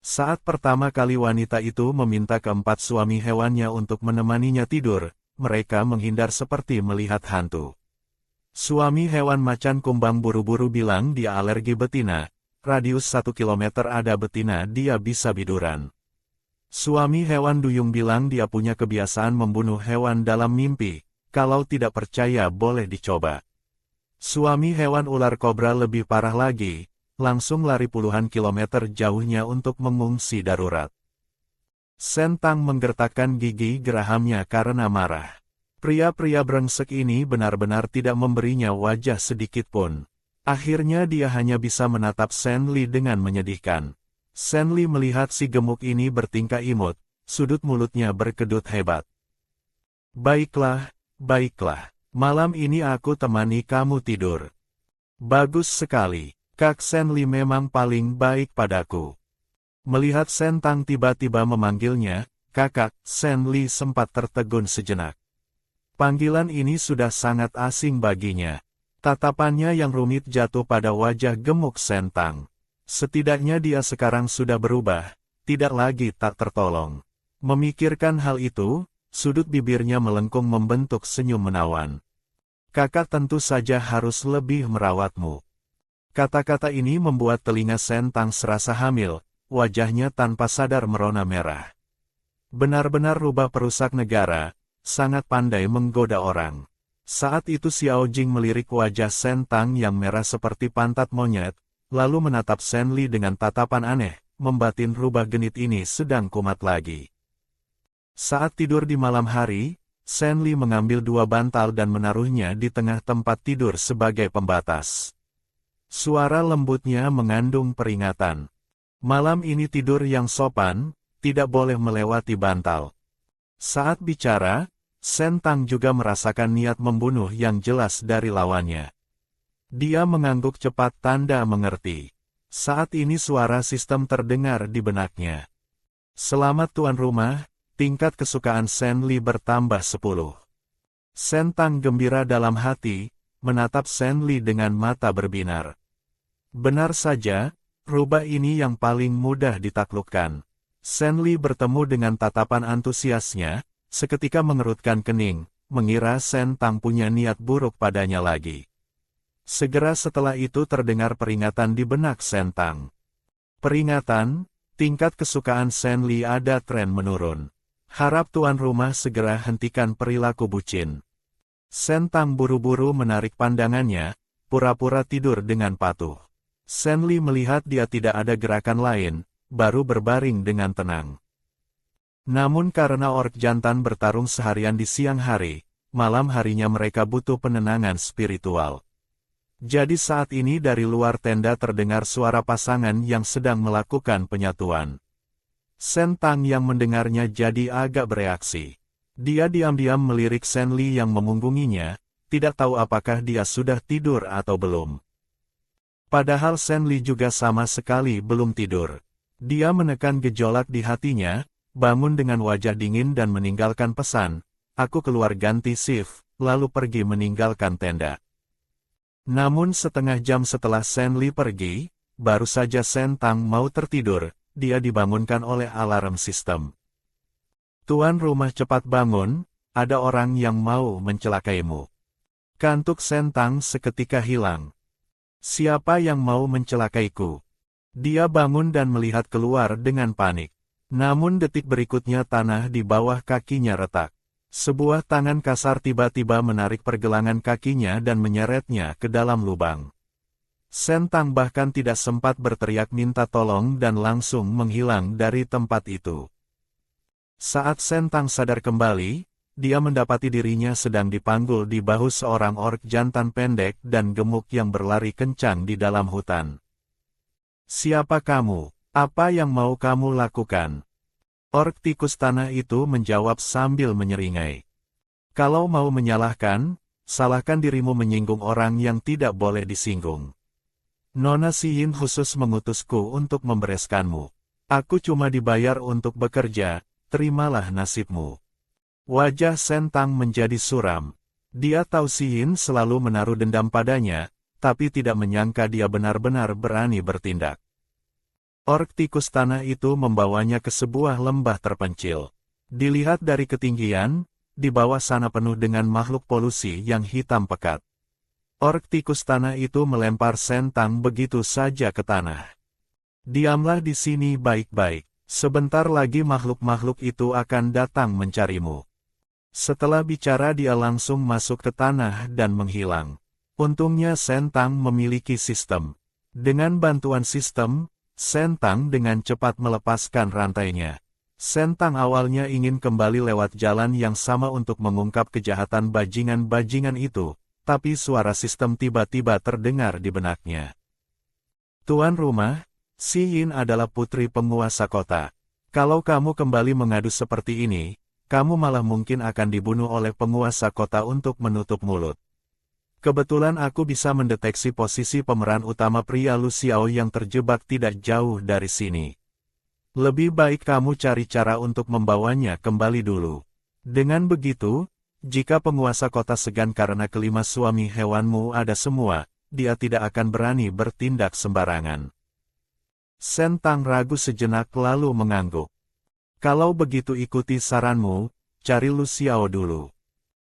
Saat pertama kali wanita itu meminta keempat suami hewannya untuk menemaninya tidur, mereka menghindar seperti melihat hantu. Suami hewan macan kumbang buru-buru bilang dia alergi betina, radius 1 kilometer ada betina dia bisa biduran. Suami hewan duyung bilang dia punya kebiasaan membunuh hewan dalam mimpi, kalau tidak percaya boleh dicoba. Suami hewan ular kobra lebih parah lagi, langsung lari puluhan kilometer jauhnya untuk mengungsi darurat. Sentang menggertakkan gigi gerahamnya karena marah. Pria-pria brengsek ini benar-benar tidak memberinya wajah sedikit pun. Akhirnya dia hanya bisa menatap Senli dengan menyedihkan. Senli melihat si gemuk ini bertingkah imut, sudut mulutnya berkedut hebat. Baiklah, baiklah. Malam ini aku temani kamu tidur. Bagus sekali. Kak Senli memang paling baik padaku. Melihat Sentang tiba-tiba memanggilnya, kakak, Senli sempat tertegun sejenak. Panggilan ini sudah sangat asing baginya. Tatapannya yang rumit jatuh pada wajah gemuk Sentang. Setidaknya dia sekarang sudah berubah, tidak lagi tak tertolong. Memikirkan hal itu, sudut bibirnya melengkung membentuk senyum menawan. Kakak tentu saja harus lebih merawatmu. Kata-kata ini membuat telinga Sentang serasa hamil, wajahnya tanpa sadar merona merah. Benar-benar rubah perusak negara, sangat pandai menggoda orang. Saat itu Xiao Jing melirik wajah Sentang yang merah seperti pantat monyet, lalu menatap Senli dengan tatapan aneh, membatin rubah genit ini sedang kumat lagi. Saat tidur di malam hari, Senli mengambil 2 bantal dan menaruhnya di tengah tempat tidur sebagai pembatas. Suara lembutnya mengandung peringatan. Malam ini tidur yang sopan, tidak boleh melewati bantal. Saat bicara, Sentang juga merasakan niat membunuh yang jelas dari lawannya. Dia mengangguk cepat tanda mengerti. Saat ini suara sistem terdengar di benaknya. Selamat tuan rumah, tingkat kesukaan Senli bertambah 10. Sentang gembira dalam hati, menatap Senli dengan mata berbinar. Benar saja, rubah ini yang paling mudah ditaklukkan. Senli bertemu dengan tatapan antusiasnya, seketika mengerutkan kening, mengira Sentang punya niat buruk padanya lagi. Segera setelah itu terdengar peringatan di benak Sentang. Peringatan, tingkat kesukaan Senli ada tren menurun. Harap tuan rumah segera hentikan perilaku bucin. Sentang buru-buru menarik pandangannya, pura-pura tidur dengan patuh. Senli melihat dia tidak ada gerakan lain, baru berbaring dengan tenang. Namun karena ork jantan bertarung seharian di siang hari, malam harinya mereka butuh penenangan spiritual. Jadi saat ini dari luar tenda terdengar suara pasangan yang sedang melakukan penyatuan. Sentang yang mendengarnya jadi agak bereaksi. Dia diam-diam melirik Senli yang memunggunginya, tidak tahu apakah dia sudah tidur atau belum. Padahal Senli juga sama sekali belum tidur. Dia menekan gejolak di hatinya, bangun dengan wajah dingin dan meninggalkan pesan, aku keluar ganti shift, lalu pergi meninggalkan tenda. Namun setengah jam setelah Senli pergi, baru saja Sentang mau tertidur, dia dibangunkan oleh alarm sistem. Tuan rumah cepat bangun, ada orang yang mau mencelakaimu. Kantuk Sentang seketika hilang. Siapa yang mau mencelakaiku? Dia bangun dan melihat keluar dengan panik. Namun detik berikutnya tanah di bawah kakinya retak. Sebuah tangan kasar tiba-tiba menarik pergelangan kakinya dan menyeretnya ke dalam lubang. Sentang bahkan tidak sempat berteriak minta tolong dan langsung menghilang dari tempat itu. Saat Sentang sadar kembali, dia mendapati dirinya sedang dipanggul di bahu seorang ork jantan pendek dan gemuk yang berlari kencang di dalam hutan. Siapa kamu? Apa yang mau kamu lakukan? Ork tikus tanah itu menjawab sambil menyeringai. Kalau mau menyalahkan, salahkan dirimu menyinggung orang yang tidak boleh disinggung. Nona Siyin khusus mengutusku untuk membereskanmu. Aku cuma dibayar untuk bekerja, terimalah nasibmu. Wajah Sentang menjadi suram. Dia tahu Siyin selalu menaruh dendam padanya, tapi tidak menyangka dia benar-benar berani bertindak. Ork tikus tanah itu membawanya ke sebuah lembah terpencil. Dilihat dari ketinggian, di bawah sana penuh dengan makhluk polusi yang hitam pekat. Ork tikus tanah itu melempar Sentang begitu saja ke tanah. Diamlah di sini baik-baik, sebentar lagi makhluk-makhluk itu akan datang mencarimu. Setelah bicara dia langsung masuk ke tanah dan menghilang. Untungnya Sentang memiliki sistem. Dengan bantuan sistem, Sentang dengan cepat melepaskan rantainya. Sentang awalnya ingin kembali lewat jalan yang sama untuk mengungkap kejahatan bajingan-bajingan itu, tapi suara sistem tiba-tiba terdengar di benaknya. Tuan rumah, Si Yin adalah putri penguasa kota. Kalau kamu kembali mengadu seperti ini, kamu malah mungkin akan dibunuh oleh penguasa kota untuk menutup mulut. Kebetulan aku bisa mendeteksi posisi pemeran utama pria Lu Xiao yang terjebak tidak jauh dari sini. Lebih baik kamu cari cara untuk membawanya kembali dulu. Dengan begitu, jika penguasa kota segan karena kelima suami hewanmu ada semua, dia tidak akan berani bertindak sembarangan. Sentang ragu sejenak lalu mengangguk. Kalau begitu ikuti saranmu, cari Lu Xiao dulu.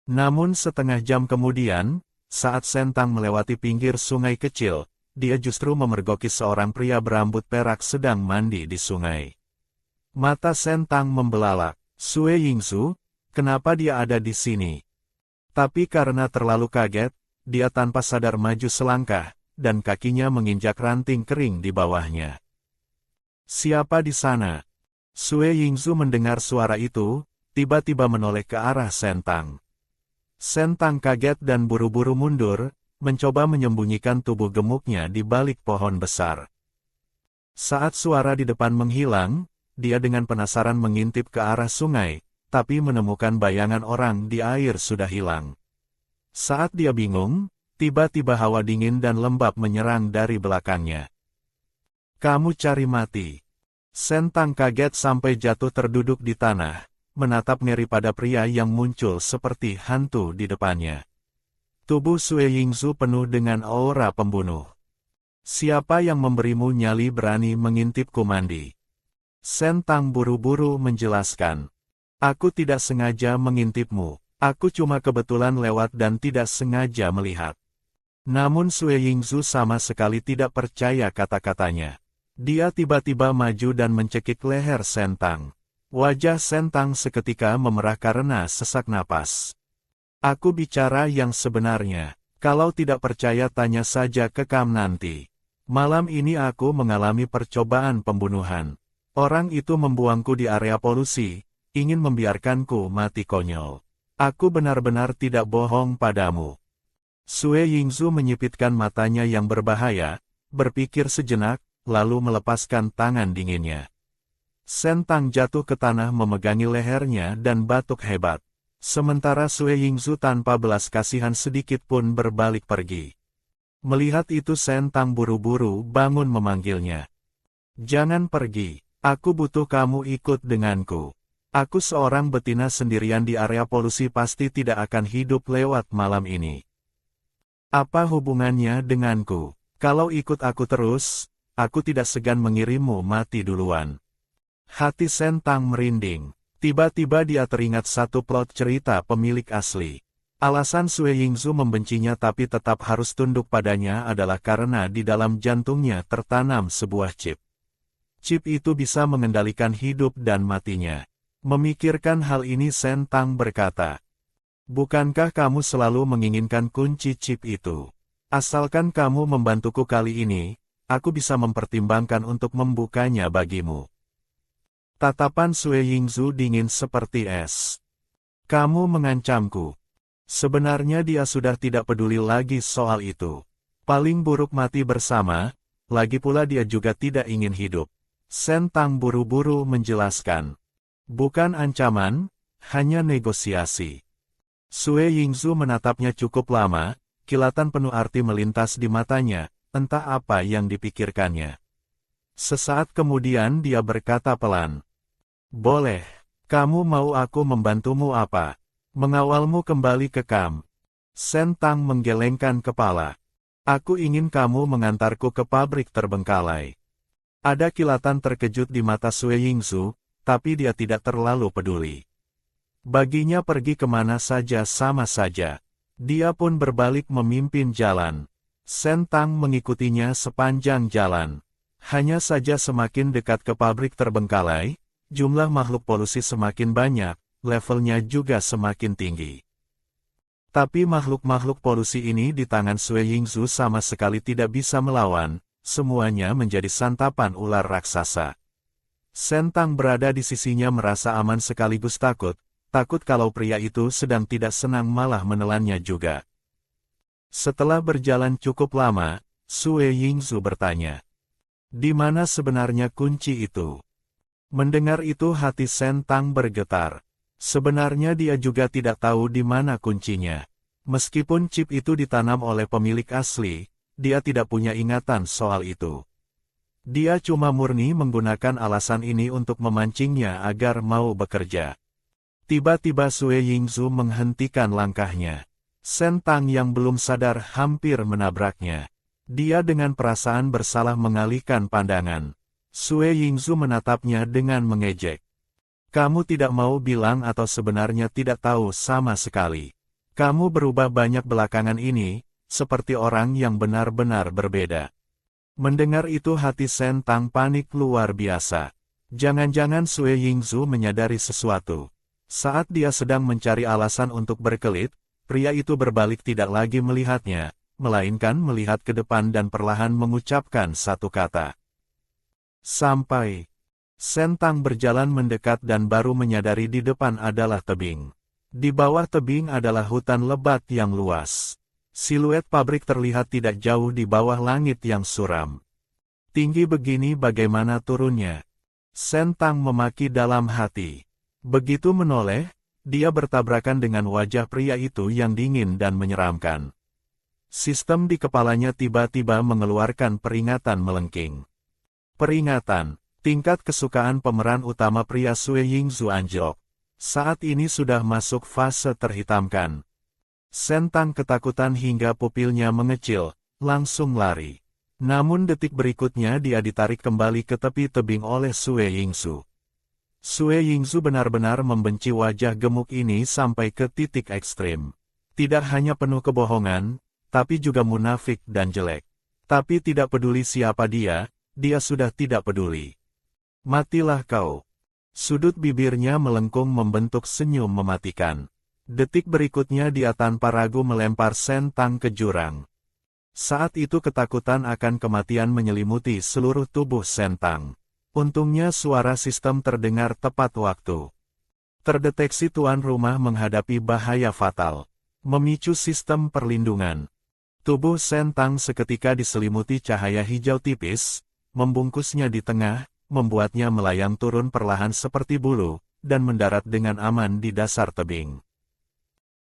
Namun setengah jam kemudian, saat Sentang melewati pinggir sungai kecil, dia justru memergoki seorang pria berambut perak sedang mandi di sungai. Mata Sentang membelalak. Sue Yingzu, kenapa dia ada di sini? Tapi karena terlalu kaget, dia tanpa sadar maju selangkah, dan kakinya menginjak ranting kering di bawahnya. Siapa di sana? Sue Yingzu mendengar suara itu, tiba-tiba menoleh ke arah Sentang. Sentang kaget dan buru-buru mundur, mencoba menyembunyikan tubuh gemuknya di balik pohon besar. Saat suara di depan menghilang, dia dengan penasaran mengintip ke arah sungai, tapi menemukan bayangan orang di air sudah hilang. Saat dia bingung, tiba-tiba hawa dingin dan lembab menyerang dari belakangnya. Kamu cari mati. Sentang kaget sampai jatuh terduduk di tanah, menatap ngeri pada pria yang muncul seperti hantu di depannya. Tubuh Sue Yingzu penuh dengan aura pembunuh. Siapa yang memberimu nyali berani mengintipku mandi? Sentang buru-buru menjelaskan. Aku tidak sengaja mengintipmu, aku cuma kebetulan lewat dan tidak sengaja melihat. Namun Sue Yingzu sama sekali tidak percaya kata-katanya. Dia tiba-tiba maju dan mencekik leher Sentang. Wajah Sentang seketika memerah karena sesak napas. Aku bicara yang sebenarnya. Kalau tidak percaya tanya saja ke Kam nanti. Malam ini aku mengalami percobaan pembunuhan. Orang itu membuangku di area polusi, ingin membiarkanku mati konyol. Aku benar-benar tidak bohong padamu. Sue Yingzu menyipitkan matanya yang berbahaya, berpikir sejenak, lalu melepaskan tangan dinginnya. Sentang jatuh ke tanah memegangi lehernya dan batuk hebat. Sementara Sue Yingzu tanpa belas kasihan sedikit pun berbalik pergi. Melihat itu Sentang buru-buru bangun memanggilnya. Jangan pergi, aku butuh kamu ikut denganku. Aku seorang betina sendirian di area polusi pasti tidak akan hidup lewat malam ini. Apa hubungannya denganku? Kalau ikut aku terus, aku tidak segan mengirimmu mati duluan. Hati Sentang merinding. Tiba-tiba dia teringat satu plot cerita pemilik asli. Alasan Sue Yingzu membencinya tapi tetap harus tunduk padanya adalah karena di dalam jantungnya tertanam sebuah chip. Chip itu bisa mengendalikan hidup dan matinya. Memikirkan hal ini Sentang berkata, bukankah kamu selalu menginginkan kunci chip itu? Asalkan kamu membantuku kali ini, aku bisa mempertimbangkan untuk membukanya bagimu. Tatapan Sue Yingzu dingin seperti es. Kamu mengancamku. Sebenarnya dia sudah tidak peduli lagi soal itu. Paling buruk mati bersama, lagi pula dia juga tidak ingin hidup. Sentang buru-buru menjelaskan. Bukan ancaman, hanya negosiasi. Sue Yingzu menatapnya cukup lama, kilatan penuh arti melintas di matanya, entah apa yang dipikirkannya. Sesaat kemudian dia berkata pelan. Boleh, kamu mau aku membantumu apa? Mengawalmu kembali ke Kam. Sentang menggelengkan kepala. Aku ingin kamu mengantarku ke pabrik terbengkalai. Ada kilatan terkejut di mata Sue Yingzu, tapi dia tidak terlalu peduli. Baginya pergi kemana saja sama saja. Dia pun berbalik memimpin jalan. Shen Tang mengikutinya sepanjang jalan. Hanya saja semakin dekat ke pabrik terbengkalai, jumlah makhluk polusi semakin banyak, levelnya juga semakin tinggi. Tapi makhluk-makhluk polusi ini di tangan Sue Yingzu sama sekali tidak bisa melawan, semuanya menjadi santapan ular raksasa. Shen Tang berada di sisinya merasa aman sekaligus takut kalau pria itu sedang tidak senang malah menelannya juga. Setelah berjalan cukup lama, Sue Yingzu bertanya, "Di mana sebenarnya kunci itu?" Mendengar itu hati Shen Tang bergetar. Sebenarnya dia juga tidak tahu di mana kuncinya. Meskipun chip itu ditanam oleh pemilik asli, dia tidak punya ingatan soal itu. Dia cuma murni menggunakan alasan ini untuk memancingnya agar mau bekerja. Tiba-tiba Sue Yingzu menghentikan langkahnya. Shen Tang yang belum sadar hampir menabraknya. Dia dengan perasaan bersalah mengalihkan pandangan. Sue Yingzu menatapnya dengan mengejek. "Kamu tidak mau bilang atau sebenarnya tidak tahu sama sekali? Kamu berubah banyak belakangan ini, seperti orang yang benar-benar berbeda." Mendengar itu hati Shen Tang panik luar biasa. Jangan-jangan Sue Yingzu menyadari sesuatu. Saat dia sedang mencari alasan untuk berkelit, pria itu berbalik tidak lagi melihatnya, melainkan melihat ke depan dan perlahan mengucapkan satu kata. "Sampai." Shen Tang berjalan mendekat dan baru menyadari di depan adalah tebing. Di bawah tebing adalah hutan lebat yang luas. Siluet pabrik terlihat tidak jauh di bawah langit yang suram. Tinggi begini bagaimana turunnya? Shen Tang memaki dalam hati. Begitu menoleh, dia bertabrakan dengan wajah pria itu yang dingin dan menyeramkan. Sistem di kepalanya tiba-tiba mengeluarkan peringatan melengking. Peringatan, tingkat kesukaan pemeran utama pria Sue Yingzu anjlok. Saat ini sudah masuk fase terhitamkan. Shen Tang ketakutan hingga pupilnya mengecil, langsung lari. Namun detik berikutnya dia ditarik kembali ke tepi tebing oleh Sue Yingzu. Sue Yingzu benar-benar membenci wajah gemuk ini sampai ke titik ekstrim. Tidak hanya penuh kebohongan, tapi juga munafik dan jelek. Tapi tidak peduli siapa dia sudah tidak peduli. "Matilah kau." Sudut bibirnya melengkung membentuk senyum mematikan. Detik berikutnya dia tanpa ragu melempar Shen Tang ke jurang. Saat itu ketakutan akan kematian menyelimuti seluruh tubuh Shen Tang. Untungnya suara sistem terdengar tepat waktu. Terdeteksi tuan rumah menghadapi bahaya fatal. Memicu sistem perlindungan. Tubuh Shen Tang seketika diselimuti cahaya hijau tipis, membungkusnya di tengah, membuatnya melayang turun perlahan seperti bulu, dan mendarat dengan aman di dasar tebing.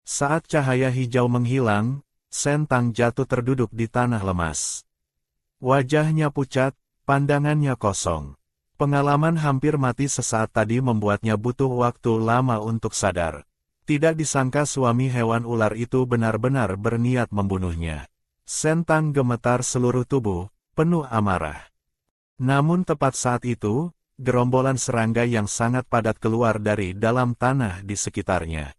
Saat cahaya hijau menghilang, Shen Tang jatuh terduduk di tanah lemas. Wajahnya pucat, pandangannya kosong. Pengalaman hampir mati sesaat tadi membuatnya butuh waktu lama untuk sadar. Tidak disangka suami hewan ular itu benar-benar berniat membunuhnya. Shen Tang gemetar seluruh tubuh, penuh amarah. Namun tepat saat itu, gerombolan serangga yang sangat padat keluar dari dalam tanah di sekitarnya.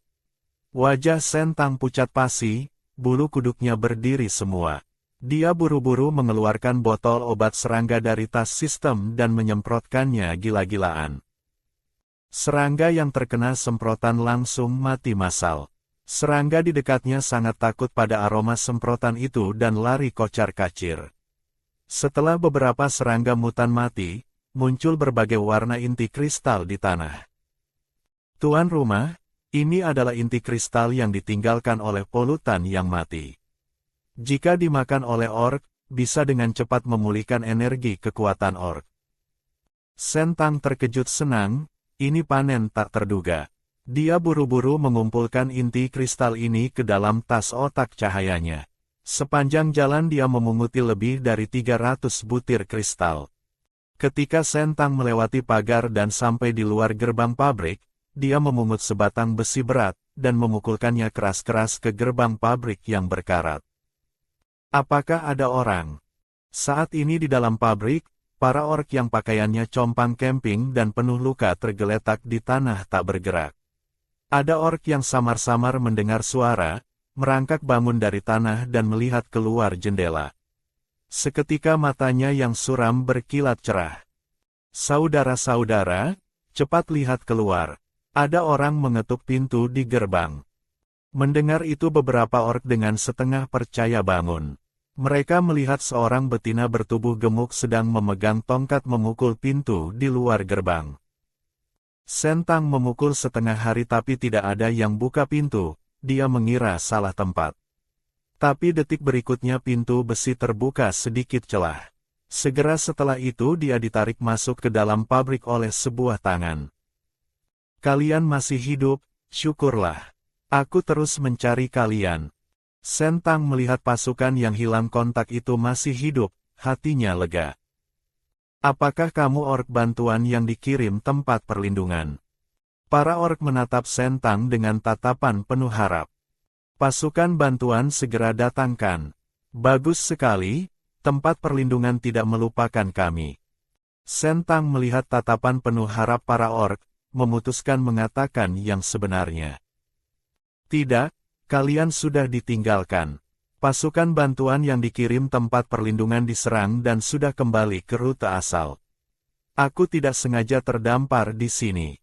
Wajah Shen Tang pucat pasi, bulu kuduknya berdiri semua. Dia buru-buru mengeluarkan botol obat serangga dari tas sistem dan menyemprotkannya gila-gilaan. Serangga yang terkena semprotan langsung mati massal. Serangga di dekatnya sangat takut pada aroma semprotan itu dan lari kocar-kacir. Setelah beberapa serangga mutan mati, muncul berbagai warna inti kristal di tanah. "Tuan rumah, ini adalah inti kristal yang ditinggalkan oleh polutan yang mati. Jika dimakan oleh ork, bisa dengan cepat memulihkan energi kekuatan ork." Shen Tang terkejut senang, ini panen tak terduga. Dia buru-buru mengumpulkan inti kristal ini ke dalam tas otak cahayanya. Sepanjang jalan dia memunguti lebih dari 300 butir kristal. Ketika Shen Tang melewati pagar dan sampai di luar gerbang pabrik, dia memungut sebatang besi berat, dan memukulkannya keras-keras ke gerbang pabrik yang berkarat. Apakah ada orang? Saat ini di dalam pabrik Para ork yang pakaiannya compang camping dan penuh luka tergeletak di tanah tak bergerak. Ada ork yang samar-samar mendengar suara, merangkak bangun dari tanah dan melihat keluar jendela. Seketika matanya yang suram berkilat cerah. "Saudara-saudara, cepat lihat keluar. Ada orang mengetuk pintu di gerbang." Mendengar itu beberapa ork dengan setengah percaya bangun. Mereka melihat seorang betina bertubuh gemuk sedang memegang tongkat memukul pintu di luar gerbang. Sentang memukul setengah hari tapi tidak ada yang buka pintu, dia mengira salah tempat. Tapi detik berikutnya pintu besi terbuka sedikit celah. Segera setelah itu dia ditarik masuk ke dalam pabrik oleh sebuah tangan. "Kalian masih hidup, syukurlah. Aku terus mencari kalian." Sentang melihat pasukan yang hilang kontak itu masih hidup, hatinya lega. "Apakah kamu ork bantuan yang dikirim tempat perlindungan?" Para ork menatap Sentang dengan tatapan penuh harap. "Pasukan bantuan segera datangkan." "Bagus sekali, tempat perlindungan tidak melupakan kami." Sentang melihat tatapan penuh harap para ork, memutuskan mengatakan yang sebenarnya. "Tidak, kalian sudah ditinggalkan. Pasukan bantuan yang dikirim tempat perlindungan diserang dan sudah kembali ke rute asal. Aku tidak sengaja terdampar di sini."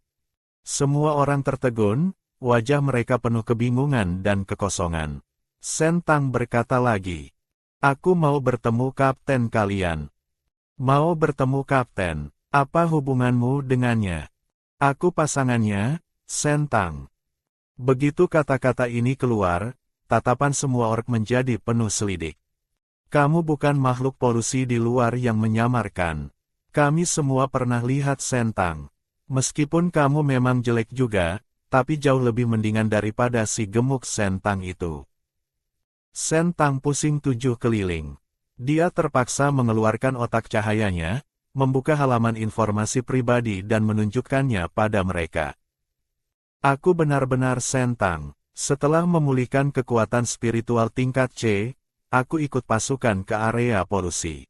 Semua orang tertegun, wajah mereka penuh kebingungan dan kekosongan. Sentang berkata lagi, "Aku mau bertemu kapten kalian." "Mau bertemu kapten? Apa hubunganmu dengannya?" "Aku pasangannya, Sentang." Begitu kata-kata ini keluar, tatapan semua ork menjadi penuh selidik. "Kamu bukan makhluk polusi di luar yang menyamarkan. Kami semua pernah lihat Sentang. Meskipun kamu memang jelek juga, tapi jauh lebih mendingan daripada si gemuk Sentang itu." Sentang pusing 7 keliling. Dia terpaksa mengeluarkan otak cahayanya, membuka halaman informasi pribadi dan menunjukkannya pada mereka. "Aku benar-benar Sentang. Setelah memulihkan kekuatan spiritual tingkat C, aku ikut pasukan ke area polusi.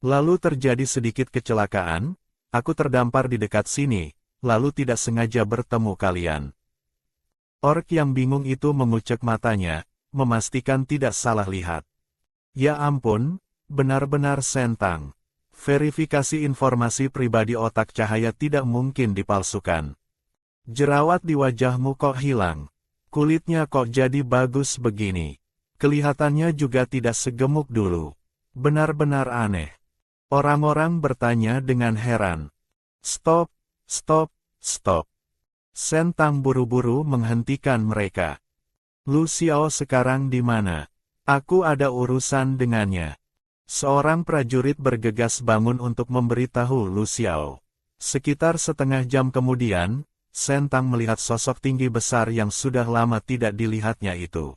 Lalu terjadi sedikit kecelakaan, aku terdampar di dekat sini, lalu tidak sengaja bertemu kalian." Ork yang bingung itu mengucek matanya, memastikan tidak salah lihat. "Ya ampun, benar-benar Sentang. Verifikasi informasi pribadi otak cahaya tidak mungkin dipalsukan. Jerawat di wajahmu kok hilang? Kulitnya kok jadi bagus begini? Kelihatannya juga tidak segemuk dulu. Benar-benar aneh." Orang-orang bertanya dengan heran. "Stop, stop, stop." Sentang buru-buru menghentikan mereka. "Lu Xiao sekarang di mana? Aku ada urusan dengannya." Seorang prajurit bergegas bangun untuk memberitahu Lu Xiao. Sekitar setengah jam kemudian, Sentang melihat sosok tinggi besar yang sudah lama tidak dilihatnya itu.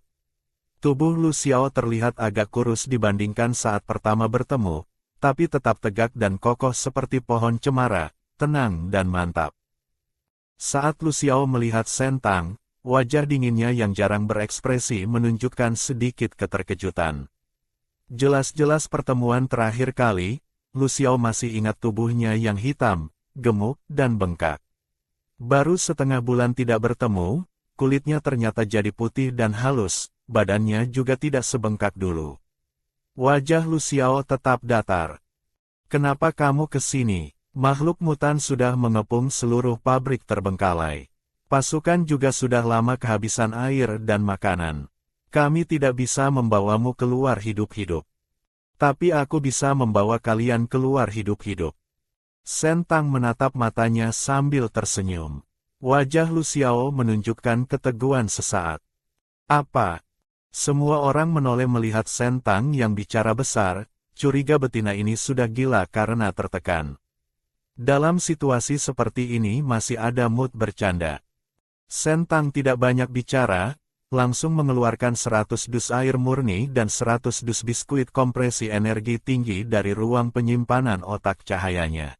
Tubuh Lu Xiao terlihat agak kurus dibandingkan saat pertama bertemu, tapi tetap tegak dan kokoh seperti pohon cemara, tenang dan mantap. Saat Lu Xiao melihat Sentang, wajah dinginnya yang jarang berekspresi menunjukkan sedikit keterkejutan. Jelas-jelas pertemuan terakhir kali, Lu Xiao masih ingat tubuhnya yang hitam, gemuk, dan bengkak. Baru setengah bulan tidak bertemu, kulitnya ternyata jadi putih dan halus, badannya juga tidak sebengkak dulu. Wajah Lu Xiao tetap datar. "Kenapa kamu ke sini? Makhluk mutan sudah mengepung seluruh pabrik terbengkalai. Pasukan juga sudah lama kehabisan air dan makanan. Kami tidak bisa membawamu keluar hidup-hidup. Tapi aku bisa membawa kalian keluar hidup-hidup." Sentang menatap matanya sambil tersenyum. Wajah Lu Xiao menunjukkan keteguhan sesaat. "Apa?" Semua orang menoleh melihat Sentang yang bicara besar, curiga betina ini sudah gila karena tertekan. Dalam situasi seperti ini masih ada mood bercanda. Sentang tidak banyak bicara, langsung mengeluarkan 100 dus air murni dan 100 dus biskuit kompresi energi tinggi dari ruang penyimpanan otak cahayanya.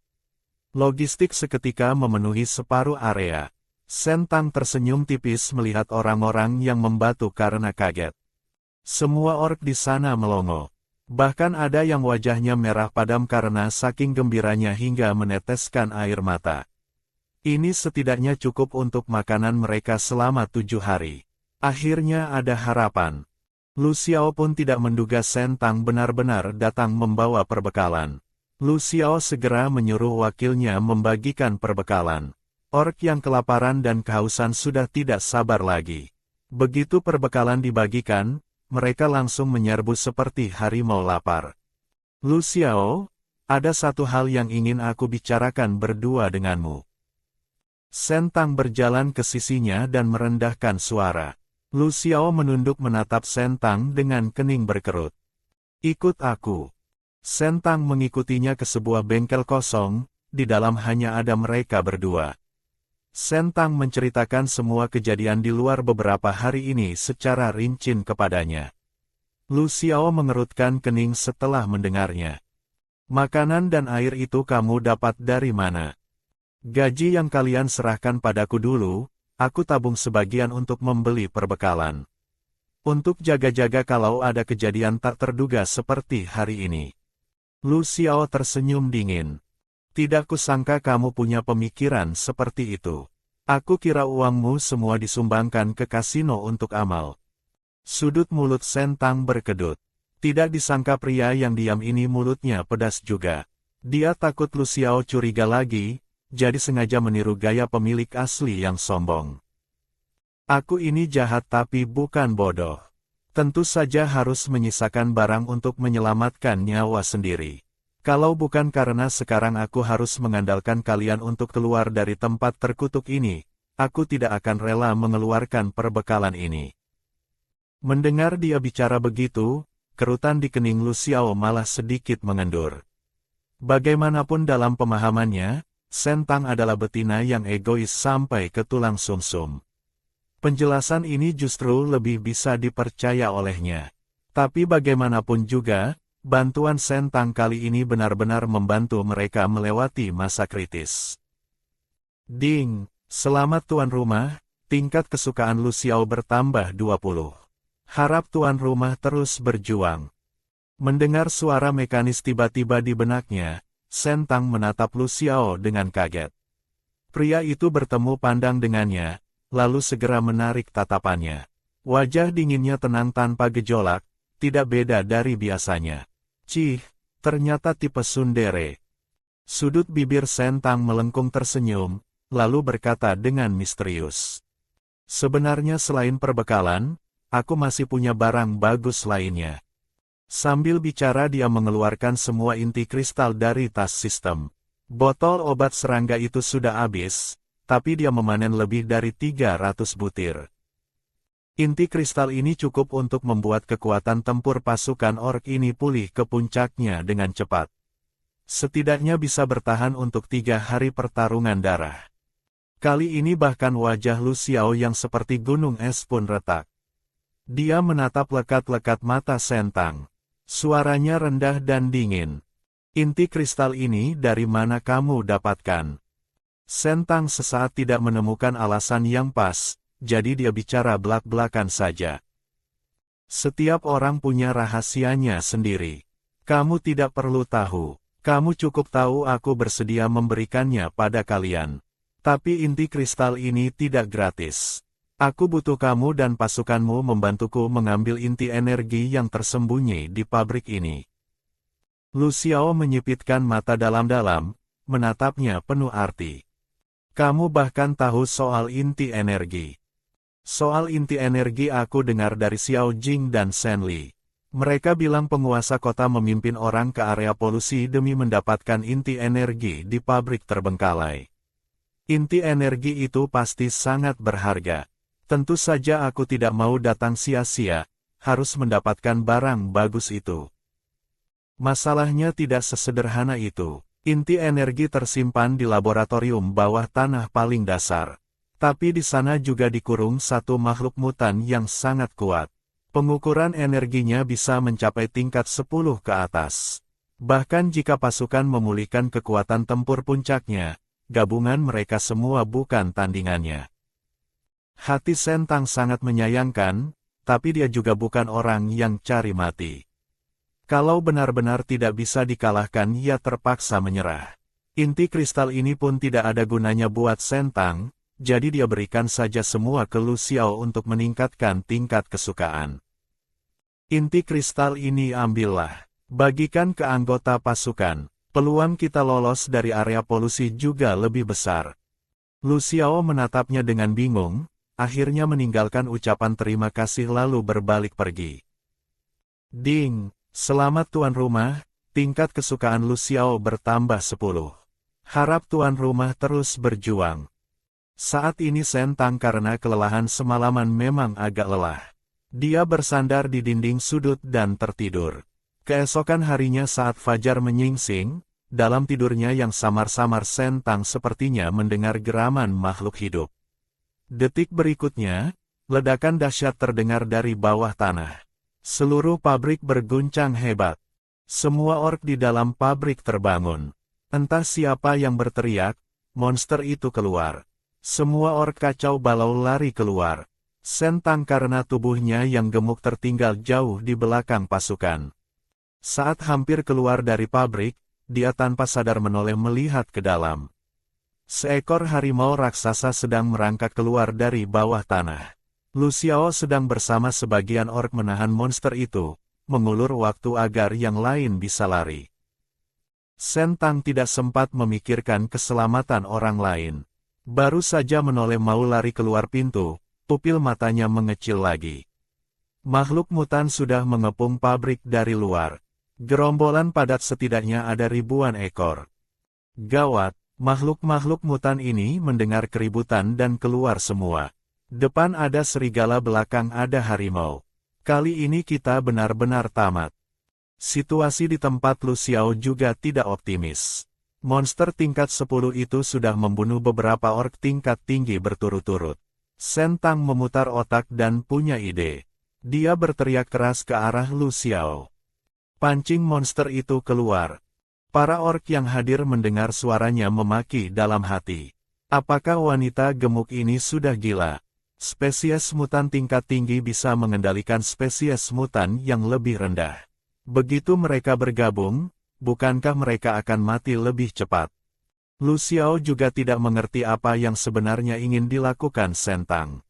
Logistik seketika memenuhi separuh area. Sentang tersenyum tipis melihat orang-orang yang membatu karena kaget. Semua ork di sana melongo. Bahkan ada yang wajahnya merah padam karena saking gembiranya hingga meneteskan air mata. Ini setidaknya cukup untuk makanan mereka selama 7 hari. Akhirnya ada harapan. Lu Xiao pun tidak menduga Shen Tang benar-benar datang membawa perbekalan. Lu Xiao segera menyuruh wakilnya membagikan perbekalan. Orc yang kelaparan dan kehausan sudah tidak sabar lagi. Begitu perbekalan dibagikan, mereka langsung menyerbu seperti harimau lapar. Lu Xiao, ada satu hal yang ingin aku bicarakan berdua denganmu. Shen Tang berjalan ke sisinya dan merendahkan suara. Lu Xiao menunduk menatap Shen Tang dengan kening berkerut. Ikut aku. Shen Tang mengikutinya ke sebuah bengkel kosong, di dalam hanya ada mereka berdua. Shen Tang menceritakan semua kejadian di luar beberapa hari ini secara rinci kepadanya. Lu Xiao mengerutkan kening setelah mendengarnya. Makanan dan air itu kamu dapat dari mana? Gaji yang kalian serahkan padaku dulu, aku tabung sebagian untuk membeli perbekalan. Untuk jaga-jaga kalau ada kejadian tak terduga seperti hari ini. Lu Xiao tersenyum dingin. Tidak kusangka kamu punya pemikiran seperti itu. Aku kira uangmu semua disumbangkan ke kasino untuk amal. Sudut mulut Shen Tang berkedut. Tidak disangka pria yang diam ini mulutnya pedas juga. Dia takut Lu Xiao curiga lagi, jadi sengaja meniru gaya pemilik asli yang sombong. Aku ini jahat tapi bukan bodoh. Tentu saja harus menyisakan barang untuk menyelamatkan nyawa sendiri. Kalau bukan karena sekarang aku harus mengandalkan kalian untuk keluar dari tempat terkutuk ini, aku tidak akan rela mengeluarkan perbekalan ini. Mendengar dia bicara begitu, kerutan di kening Lu Xiao malah sedikit mengendur. Bagaimanapun dalam pemahamannya, Shen Tang adalah betina yang egois sampai ke tulang sumsum. Penjelasan ini justru lebih bisa dipercaya olehnya. Tapi bagaimanapun juga, bantuan Shen Tang kali ini benar-benar membantu mereka melewati masa kritis. Ding, selamat tuan rumah, tingkat kesukaan Lu Xiao bertambah 20. Harap tuan rumah terus berjuang. Mendengar suara mekanis tiba-tiba di benaknya, Shen Tang menatap Lu Xiao dengan kaget. Pria itu bertemu pandang dengannya, lalu segera menarik tatapannya. Wajah dinginnya tenang tanpa gejolak, tidak beda dari biasanya. Cih, ternyata tipe tsundere. Sudut bibir Shen Tang melengkung tersenyum, lalu berkata dengan misterius. Sebenarnya selain perbekalan, aku masih punya barang bagus lainnya. Sambil bicara dia mengeluarkan semua inti kristal dari tas sistem. Botol obat serangga itu sudah habis, tapi dia memanen lebih dari 300 butir. Inti kristal ini cukup untuk membuat kekuatan tempur pasukan orc ini pulih ke puncaknya dengan cepat. Setidaknya bisa bertahan untuk 3 hari pertarungan darah. Kali ini bahkan wajah Lu Xiao yang seperti gunung es pun retak. Dia menatap lekat-lekat mata Shen Tang. Suaranya rendah dan dingin. Inti kristal ini dari mana kamu dapatkan? Shen Tang sesaat tidak menemukan alasan yang pas. Jadi dia bicara belak-belakan saja. Setiap orang punya rahasianya sendiri. Kamu tidak perlu tahu. Kamu cukup tahu aku bersedia memberikannya pada kalian. Tapi inti kristal ini tidak gratis. Aku butuh kamu dan pasukanmu membantuku mengambil inti energi yang tersembunyi di pabrik ini. Lu Xiao menyipitkan mata dalam-dalam, menatapnya penuh arti. Kamu bahkan tahu soal inti energi. Soal inti energi aku dengar dari Xiao Jing dan Shen Li. Mereka bilang penguasa kota memimpin orang ke area polusi demi mendapatkan inti energi di pabrik terbengkalai. Inti energi itu pasti sangat berharga. Tentu saja aku tidak mau datang sia-sia, harus mendapatkan barang bagus itu. Masalahnya tidak sesederhana itu. Inti energi tersimpan di laboratorium bawah tanah paling dasar. Tapi di sana juga dikurung satu makhluk mutan yang sangat kuat. Pengukuran energinya bisa mencapai tingkat 10 ke atas. Bahkan jika pasukan memulihkan kekuatan tempur puncaknya, gabungan mereka semua bukan tandingannya. Hati Shen Tang sangat menyayangkan, tapi dia juga bukan orang yang cari mati. Kalau benar-benar tidak bisa dikalahkan, ia terpaksa menyerah. Inti kristal ini pun tidak ada gunanya buat Sentang, jadi dia berikan saja semua ke Lu Xiao untuk meningkatkan tingkat kesukaan. Inti kristal ini ambillah. Bagikan ke anggota pasukan. Peluang kita lolos dari area polusi juga lebih besar. Lu Xiao menatapnya dengan bingung, akhirnya meninggalkan ucapan terima kasih lalu berbalik pergi. Ding, selamat tuan rumah, tingkat kesukaan Lu Xiao bertambah 10. Harap tuan rumah terus berjuang. Saat ini Sentang karena kelelahan semalaman memang agak lelah. Dia bersandar di dinding sudut dan tertidur. Keesokan harinya saat fajar menyingsing, dalam tidurnya yang samar-samar Sentang sepertinya mendengar geraman makhluk hidup. Detik berikutnya, ledakan dahsyat terdengar dari bawah tanah. Seluruh pabrik berguncang hebat. Semua ork di dalam pabrik terbangun. Entah siapa yang berteriak, monster itu keluar. Semua ork kacau balau lari keluar. Sentang karena tubuhnya yang gemuk tertinggal jauh di belakang pasukan. Saat hampir keluar dari pabrik, dia tanpa sadar menoleh melihat ke dalam. Seekor harimau raksasa sedang merangkak keluar dari bawah tanah. Lu Xiao sedang bersama sebagian ork menahan monster itu, mengulur waktu agar yang lain bisa lari. Sentang tidak sempat memikirkan keselamatan orang lain. Baru saja menoleh mau lari keluar pintu, pupil matanya mengecil lagi. Makhluk mutan sudah mengepung pabrik dari luar. Gerombolan padat setidaknya ada ribuan ekor. Gawat, makhluk-makhluk mutan ini mendengar keributan dan keluar semua. Depan ada serigala, belakang ada harimau. Kali ini kita benar-benar tamat. Situasi di tempat Lu Xiao juga tidak optimis. Monster tingkat 10 itu sudah membunuh beberapa ork tingkat tinggi berturut-turut. Sentang memutar otak dan punya ide. Dia berteriak keras ke arah Lu Xiao. Pancing monster itu keluar. Para ork yang hadir mendengar suaranya memaki dalam hati. Apakah wanita gemuk ini sudah gila? Spesies mutan tingkat tinggi bisa mengendalikan spesies mutan yang lebih rendah. Begitu mereka bergabung, bukankah mereka akan mati lebih cepat? Lu Xiao juga tidak mengerti apa yang sebenarnya ingin dilakukan Sentang.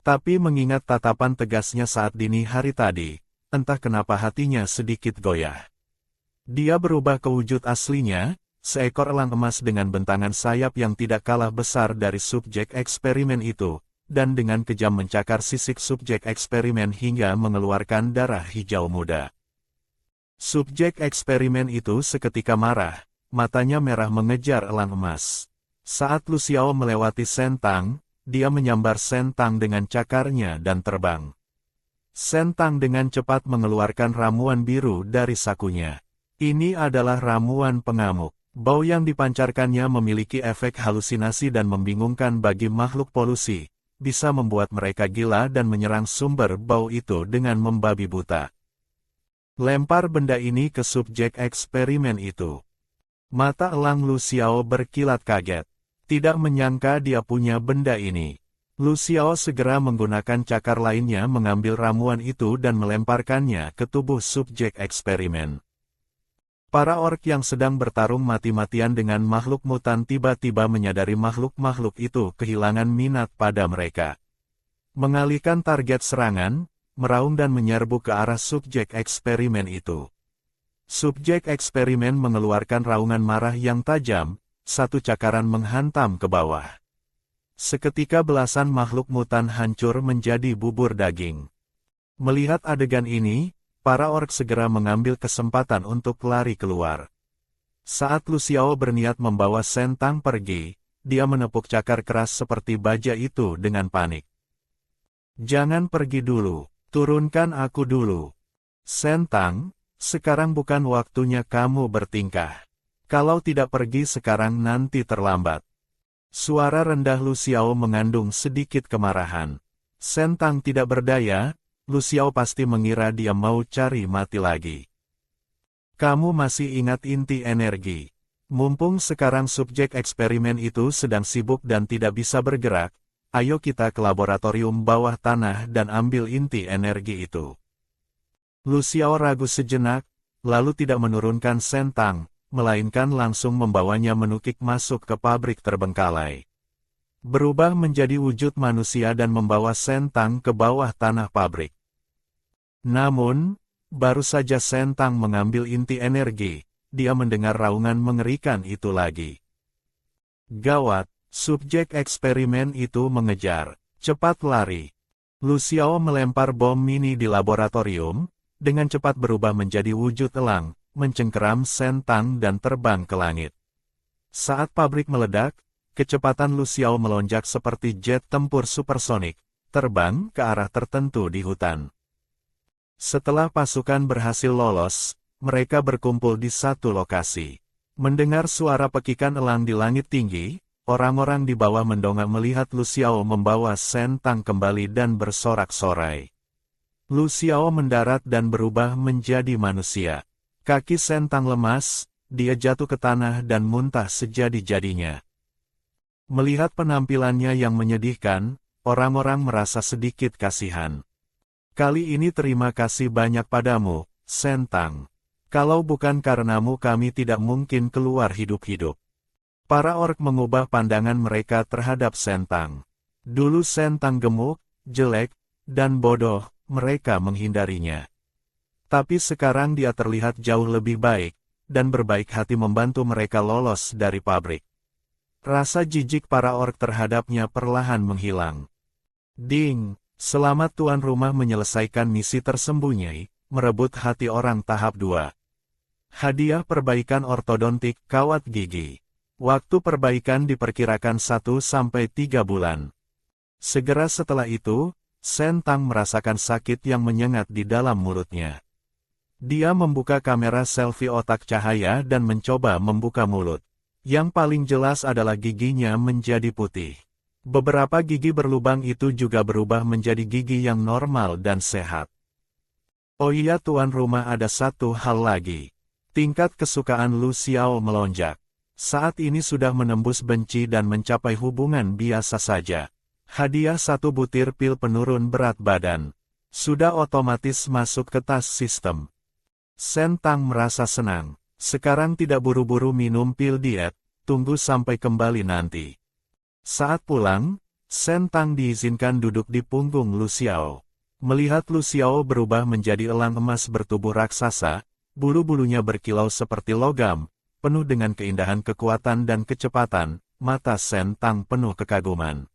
Tapi mengingat tatapan tegasnya saat dini hari tadi, entah kenapa hatinya sedikit goyah. Dia berubah ke wujud aslinya, seekor elang emas dengan bentangan sayap yang tidak kalah besar dari subjek eksperimen itu, dan dengan kejam mencakar sisik subjek eksperimen hingga mengeluarkan darah hijau muda. Subjek eksperimen itu seketika marah, matanya merah mengejar elang emas. Saat Lu Xiao melewati Sentang, dia menyambar Sentang dengan cakarnya dan terbang. Sentang dengan cepat mengeluarkan ramuan biru dari sakunya. Ini adalah ramuan pengamuk. Bau yang dipancarkannya memiliki efek halusinasi dan membingungkan bagi makhluk polusi, bisa membuat mereka gila dan menyerang sumber bau itu dengan membabi buta. Lempar benda ini ke subjek eksperimen itu. Mata elang Lu Xiao berkilat kaget. Tidak menyangka dia punya benda ini. Lu Xiao segera menggunakan cakar lainnya mengambil ramuan itu dan melemparkannya ke tubuh subjek eksperimen. Para ork yang sedang bertarung mati-matian dengan makhluk mutan tiba-tiba menyadari makhluk-makhluk itu kehilangan minat pada mereka. Mengalihkan target serangan, meraung dan menyerbu ke arah subjek eksperimen itu. Subjek eksperimen mengeluarkan raungan marah yang tajam, satu cakaran menghantam ke bawah. Seketika belasan makhluk mutan hancur menjadi bubur daging. Melihat adegan ini, para ork segera mengambil kesempatan untuk lari keluar. Saat Lu Xiao berniat membawa Sentang pergi, dia menepuk cakar keras seperti baja itu dengan panik. Jangan pergi dulu. Turunkan aku dulu. Sentang, sekarang bukan waktunya kamu bertingkah. Kalau tidak pergi sekarang nanti terlambat. Suara rendah Lu Xiao mengandung sedikit kemarahan. Sentang tidak berdaya, Lu Xiao pasti mengira dia mau cari mati lagi. Kamu masih ingat inti energi. Mumpung sekarang subjek eksperimen itu sedang sibuk dan tidak bisa bergerak, ayo kita ke laboratorium bawah tanah dan ambil inti energi itu. Lu Xiao ragu sejenak, lalu tidak menurunkan Sentang, melainkan langsung membawanya menukik masuk ke pabrik terbengkalai. Berubah menjadi wujud manusia dan membawa Sentang ke bawah tanah pabrik. Namun, baru saja Sentang mengambil inti energi, dia mendengar raungan mengerikan itu lagi. Gawat, subjek eksperimen itu mengejar. Cepat lari. Lu Xiao melempar bom mini di laboratorium, dengan cepat berubah menjadi wujud elang, mencengkeram Sentang dan terbang ke langit. Saat pabrik meledak, kecepatan Lu Xiao melonjak seperti jet tempur supersonik, terbang ke arah tertentu di hutan. Setelah pasukan berhasil lolos, mereka berkumpul di satu lokasi. Mendengar suara pekikan elang di langit tinggi, orang-orang di bawah mendongak melihat Lu Xiao membawa Sentang kembali dan bersorak-sorai. Lu Xiao mendarat dan berubah menjadi manusia. Kaki Sentang lemas, dia jatuh ke tanah dan muntah sejadi-jadinya. Melihat penampilannya yang menyedihkan, orang-orang merasa sedikit kasihan. Kali ini terima kasih banyak padamu, Sentang. Kalau bukan karenamu kami tidak mungkin keluar hidup-hidup. Para ork mengubah pandangan mereka terhadap Sentang. Dulu Sentang gemuk, jelek, dan bodoh, mereka menghindarinya. Tapi sekarang dia terlihat jauh lebih baik, dan berbaik hati membantu mereka lolos dari pabrik. Rasa jijik para ork terhadapnya perlahan menghilang. Ding, selamat tuan rumah menyelesaikan misi tersembunyi, merebut hati orang tahap 2. Hadiah perbaikan ortodontik kawat gigi. Waktu perbaikan diperkirakan 1-3 bulan. Segera setelah itu, Sentang merasakan sakit yang menyengat di dalam mulutnya. Dia membuka kamera selfie otak cahaya dan mencoba membuka mulut. Yang paling jelas adalah giginya menjadi putih. Beberapa gigi berlubang itu juga berubah menjadi gigi yang normal dan sehat. Oh iya tuan rumah, ada satu hal lagi. Tingkat kesukaan Lu Xiao melonjak. Saat ini sudah menembus benci dan mencapai hubungan biasa saja. Hadiah 1 butir pil penurun berat badan. Sudah otomatis masuk ke tas sistem. Sentang merasa senang. Sekarang tidak buru-buru minum pil diet, tunggu sampai kembali nanti. Saat pulang, Sentang diizinkan duduk di punggung Lu Xiao. Melihat Lu Xiao berubah menjadi elang emas bertubuh raksasa, bulu-bulunya berkilau seperti logam, penuh dengan keindahan kekuatan dan kecepatan, mata Sentang penuh kekaguman.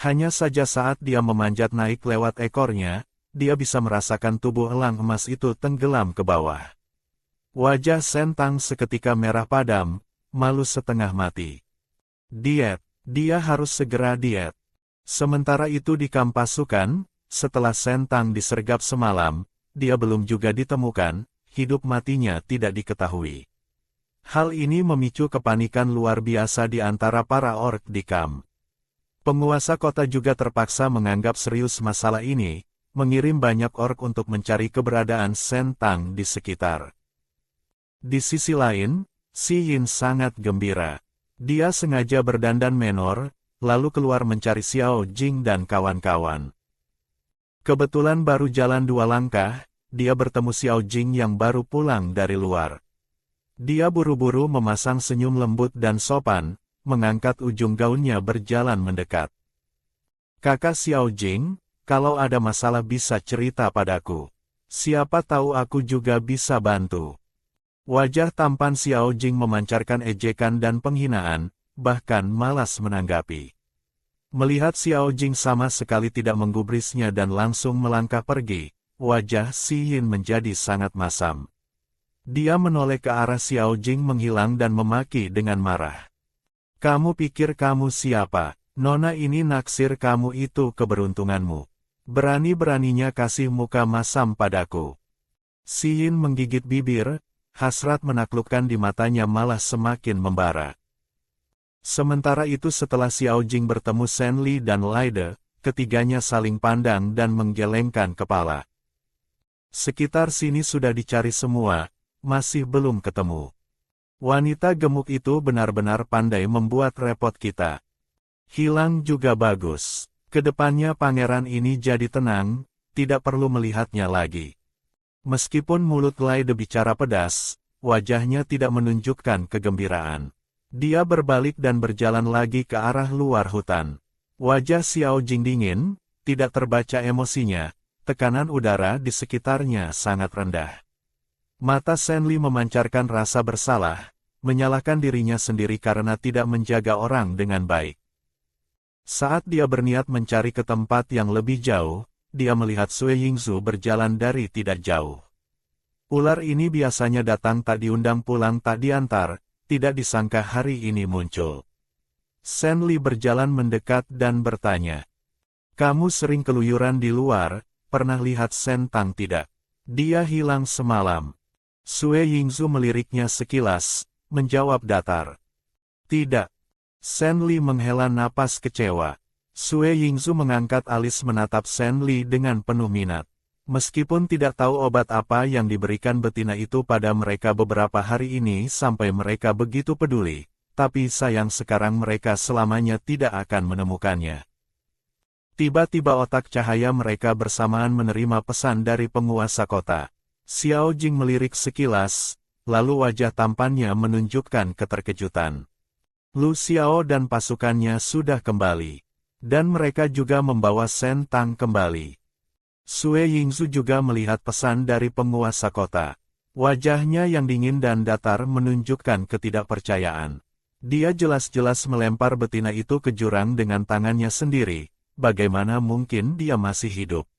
Hanya saja saat dia memanjat naik lewat ekornya, dia bisa merasakan tubuh elang emas itu tenggelam ke bawah. Wajah Sentang seketika merah padam, malu setengah mati. Diet, dia harus segera diet. Sementara itu di kamp pasukan, setelah Sentang disergap semalam, dia belum juga ditemukan. Hidup matinya tidak diketahui. Hal ini memicu kepanikan luar biasa di antara para ork di kamp. Penguasa kota juga terpaksa menganggap serius masalah ini, mengirim banyak ork untuk mencari keberadaan Sentang di sekitar. Di sisi lain, Si Yin sangat gembira. Dia sengaja berdandan menor, lalu keluar mencari Xiao Jing dan kawan-kawan. Kebetulan baru jalan 2 langkah, dia bertemu Xiao Jing yang baru pulang dari luar. Dia buru-buru memasang senyum lembut dan sopan, mengangkat ujung gaunnya berjalan mendekat. Kakak Xiao Jing, kalau ada masalah bisa cerita padaku. Siapa tahu aku juga bisa bantu. Wajah tampan Xiao Jing memancarkan ejekan dan penghinaan, bahkan malas menanggapi. Melihat Xiao Jing sama sekali tidak menggubrisnya dan langsung melangkah pergi, wajah Si Yin menjadi sangat masam. Dia menoleh ke arah Xiao Jing menghilang dan memaki dengan marah. Kamu pikir kamu siapa? Nona ini naksir kamu, itu keberuntunganmu. Berani-beraninya kasih muka masam padaku. Si Yin menggigit bibir, hasrat menaklukkan di matanya malah semakin membara. Sementara itu setelah Xiao Jing bertemu Shen Li dan Laide, ketiganya saling pandang dan menggelengkan kepala. Sekitar sini sudah dicari semua, masih belum ketemu. Wanita gemuk itu benar-benar pandai membuat repot kita. Hilang juga bagus. Kedepannya pangeran ini jadi tenang, tidak perlu melihatnya lagi. Meskipun mulut Laide bicara pedas, wajahnya tidak menunjukkan kegembiraan. Dia berbalik dan berjalan lagi ke arah luar hutan. Wajah Xiao Jing dingin, tidak terbaca emosinya, tekanan udara di sekitarnya sangat rendah. Mata Shen Li memancarkan rasa bersalah, menyalahkan dirinya sendiri karena tidak menjaga orang dengan baik. Saat dia berniat mencari ke tempat yang lebih jauh, dia melihat Sui Yingzu berjalan dari tidak jauh. Ular ini biasanya datang tak diundang pulang tak diantar, tidak disangka hari ini muncul. Shen Li berjalan mendekat dan bertanya, "Kamu sering keluyuran di luar, pernah lihat Shen Tang tidak? Dia hilang semalam." Sui Yingzu meliriknya sekilas, menjawab datar, "Tidak." Shen Li menghela napas kecewa. Sui Yingzu mengangkat alis menatap Shen Li dengan penuh minat. Meskipun tidak tahu obat apa yang diberikan betina itu pada mereka beberapa hari ini sampai mereka begitu peduli, tapi sayang sekarang mereka selamanya tidak akan menemukannya. Tiba-tiba otak cahaya mereka bersamaan menerima pesan dari penguasa kota. Xiao Jing melirik sekilas, lalu wajah tampannya menunjukkan keterkejutan. Lu Xiao dan pasukannya sudah kembali. Dan mereka juga membawa Shen Tang kembali. Sui Yingzu juga melihat pesan dari penguasa kota. Wajahnya yang dingin dan datar menunjukkan ketidakpercayaan. Dia jelas-jelas melempar betina itu ke jurang dengan tangannya sendiri. Bagaimana mungkin dia masih hidup?